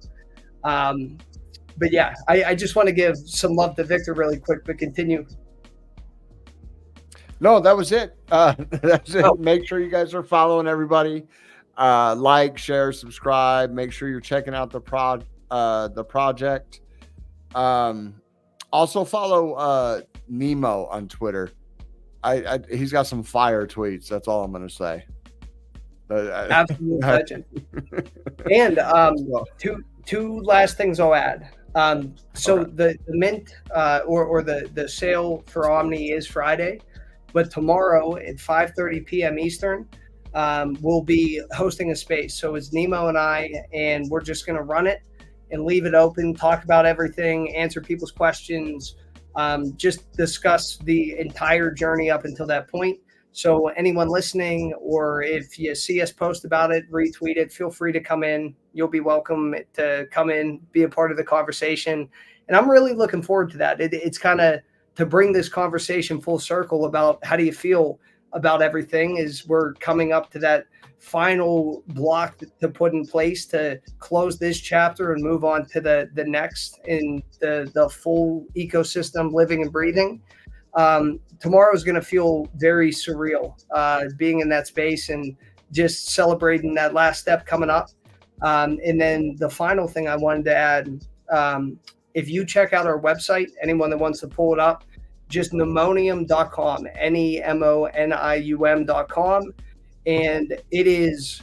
But yeah, I just want to give some love to Victor really quick, but continue. No, that was it. That's it. Oh. Make sure you guys are following everybody. Like, share, subscribe. Make sure you're checking out the project. Also follow Nemo on Twitter. He's got some fire tweets. That's all I'm going to say. Absolute legend. And two last things I'll add. So okay. the mint or the sale for OMNI is Friday, but tomorrow at 5:30 p.m. Eastern, we'll be hosting a space. So it's Nemo and I, and we're just going to run it and leave it open, talk about everything, answer people's questions, just discuss the entire journey up until that point. So anyone listening, or if you see us post about it, retweet it, feel free to come in. You'll be welcome to come in, be a part of the conversation. And I'm really looking forward to that. It's kind of to bring this conversation full circle about how do you feel about everything, is we're coming up to that final block to put in place to close this chapter and move on to the next in the full ecosystem living and breathing. Tomorrow is going to feel very surreal, being in that space and just celebrating that last step coming up. And then the final thing I wanted to add, if you check out our website, anyone that wants to pull it up, just nemonium.com, nemonium.com. And it is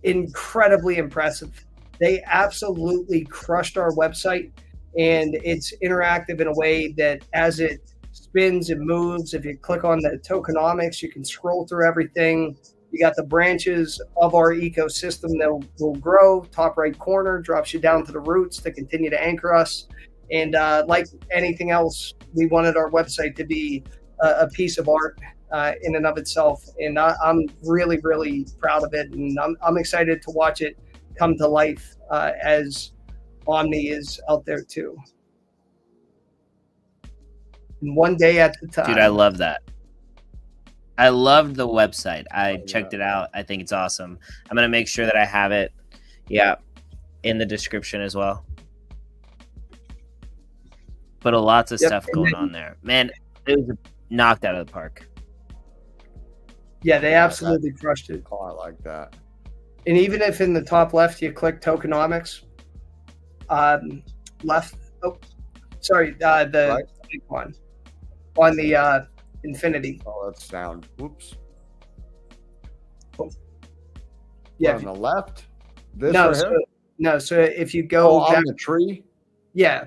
incredibly impressive. They absolutely crushed our website, and it's interactive in a way that as it spins and moves, if you click on the tokenomics, you can scroll through everything. You got the branches of our ecosystem that will grow. Top right corner drops you down to the roots to continue to anchor us. And like anything else, we wanted our website to be a piece of art in and of itself. And I'm really, really proud of it. And I'm excited to watch it come to life as OMNI is out there too. And one day at the time. Dude, I love that. I love the website. I checked it out. I think it's awesome. I'm going to make sure that I have it, in the description as well. But lots of stuff going on there. Man, it was knocked out of the park. Yeah, they absolutely crushed it. Oh, I like that. And even if in the top left you click tokenomics, left, the right one on the infinity. Oh, that's sound. Oops. Oh. Yeah. On the left? This no, right here? No, so if you go on the tree? Yeah.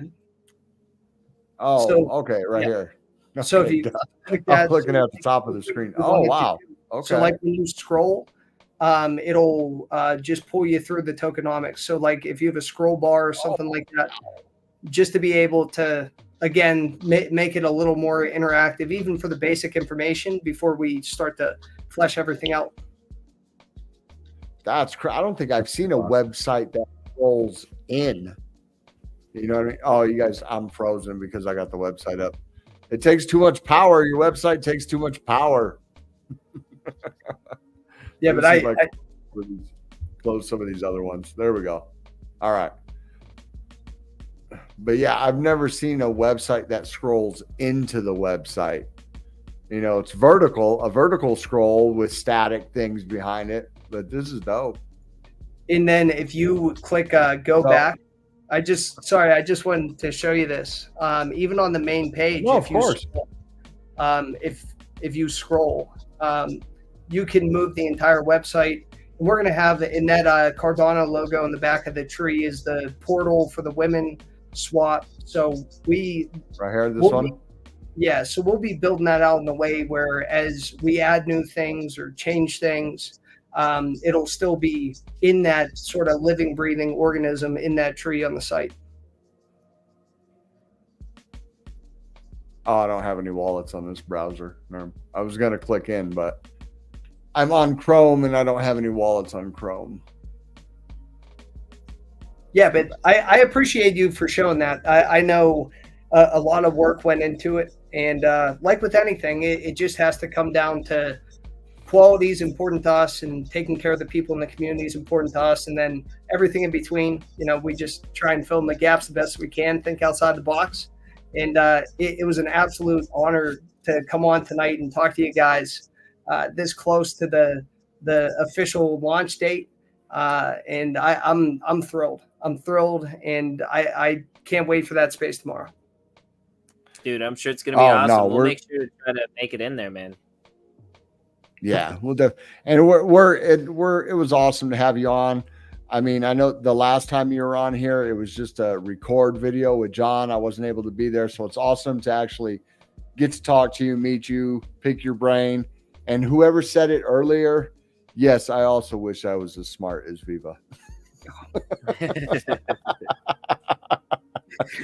Oh, so, okay, right here. Okay. So if you click that, I'm clicking at the top of the screen. Oh, wow. Okay. So like when you scroll, it'll just pull you through the tokenomics. So like if you have a scroll bar or something like that, just to be able to, again, make it a little more interactive, even for the basic information before we start to flesh everything out. That's I don't think I've seen a website that scrolls in. You know what I mean? Oh, you guys, I'm frozen because I got the website up. It takes too much power. Your website takes too much power. Yeah, but I close some of these other ones. There we go. All right. But yeah, I've never seen a website that scrolls into the website. You know, it's a vertical scroll with static things behind it. But this is dope. And then if you click go back, I just wanted to show you this. Even on the main page, of course. If you scroll, you can move the entire website. And we're going to have in that Cardano logo in the back of the tree is the portal for the women swap. So right here, this one. So we'll be building that out in a way where as we add new things or change things, it'll still be in that sort of living, breathing organism in that tree on the site. Oh, I don't have any wallets on this browser. No, I was going to click in, but I'm on Chrome and I don't have any wallets on Chrome. Yeah, but I appreciate you for showing that. I know a lot of work went into it, and like with anything, it just has to come down to quality is important to us, and taking care of the people in the community is important to us, and then everything in between. We just try and fill in the gaps the best we can, think outside the box, and it was an absolute honor to come on tonight and talk to you guys this close to the official launch date. And I'm thrilled. I'm thrilled, and I can't wait for that space tomorrow. Dude, I'm sure it's gonna be awesome. No, we'll make sure to try to make it in there, man. Yeah, and it was awesome to have you on. I mean, I know the last time you were on here, it was just a record video with John. I wasn't able to be there, so it's awesome to actually get to talk to you, meet you, pick your brain. And whoever said it earlier, yes, I also wish I was as smart as Viva.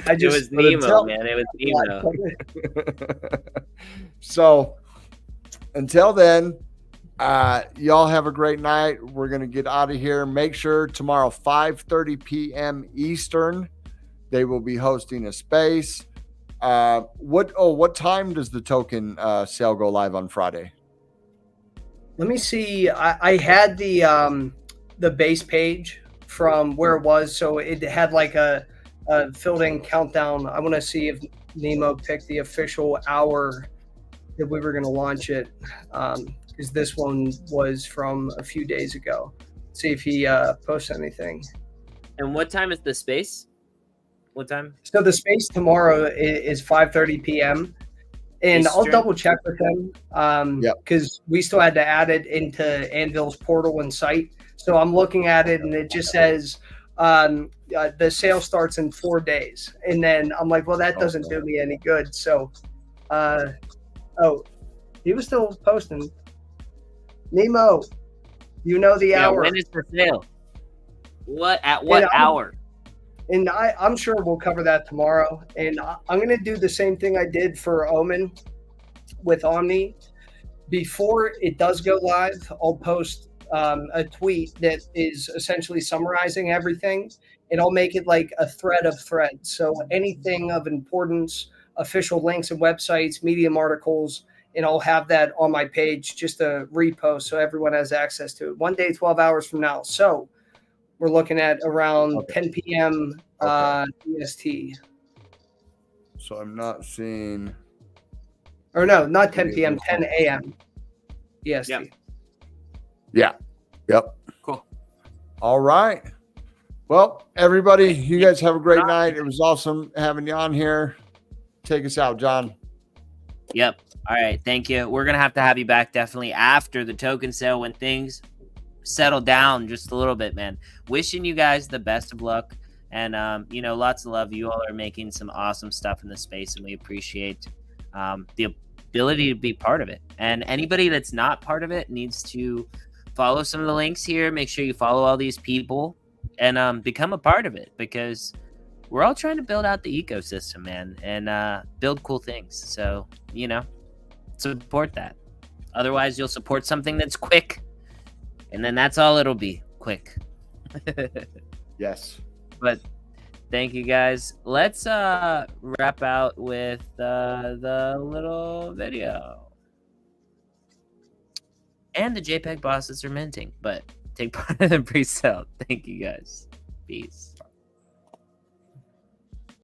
It was Nemo, man. It was Nemo. So until then, y'all have a great night. We're going to get out of here. Make sure tomorrow, 5:30 p.m. Eastern, they will be hosting a space. What time does the token sale go live on Friday? Let me see. I had the base page from where it was, so it had like a filled in countdown. I want to see if Nemo picked the official hour that we were going to launch it, because this one was from a few days ago. See if he posts anything. And what time is the space? What time? So the space tomorrow is 5:30 p.m. And Eastern. I'll double check with them because we still had to add it into Anvil's portal and site. So I'm looking at it, and it just says the sale starts in 4 days. And then I'm like, well, that doesn't do me any good. So, he was still posting. Nemo, you know the hour. When is the sale? At what hour? And I'm sure we'll cover that tomorrow. And I'm going to do the same thing I did for Omen with Omni. Before it does go live, I'll post a tweet that is essentially summarizing everything. And I'll make it like a thread of threads. So anything of importance, official links and websites, Medium articles, and I'll have that on my page just to repost so everyone has access to it. One day, 12 hours from now. So we're looking at around 10 p.m. EST. So I'm not seeing. Or no, not 10 p.m., 10 a.m. EST. Yeah. Yep. Cool. All right. Well, everybody, you guys have a great night. It was awesome having you on here. Take us out, John. Yep. All right. Thank you. We're going to have you back definitely after the token sale when things settle down just a little bit, man. Wishing you guys the best of luck, and lots of love. You all are making some awesome stuff in the space, and we appreciate the ability to be part of it. And anybody that's not part of it needs to follow some of the links here. Make sure you follow all these people and become a part of it, because we're all trying to build out the ecosystem, man, and build cool things. So support that. Otherwise you'll support something that's quick, and then that's all it'll be, quick. Yes. But thank you, guys. Let's wrap out with the little video. And the JPEG bosses are minting, but take part in the pre-sale. Thank you, guys. Peace.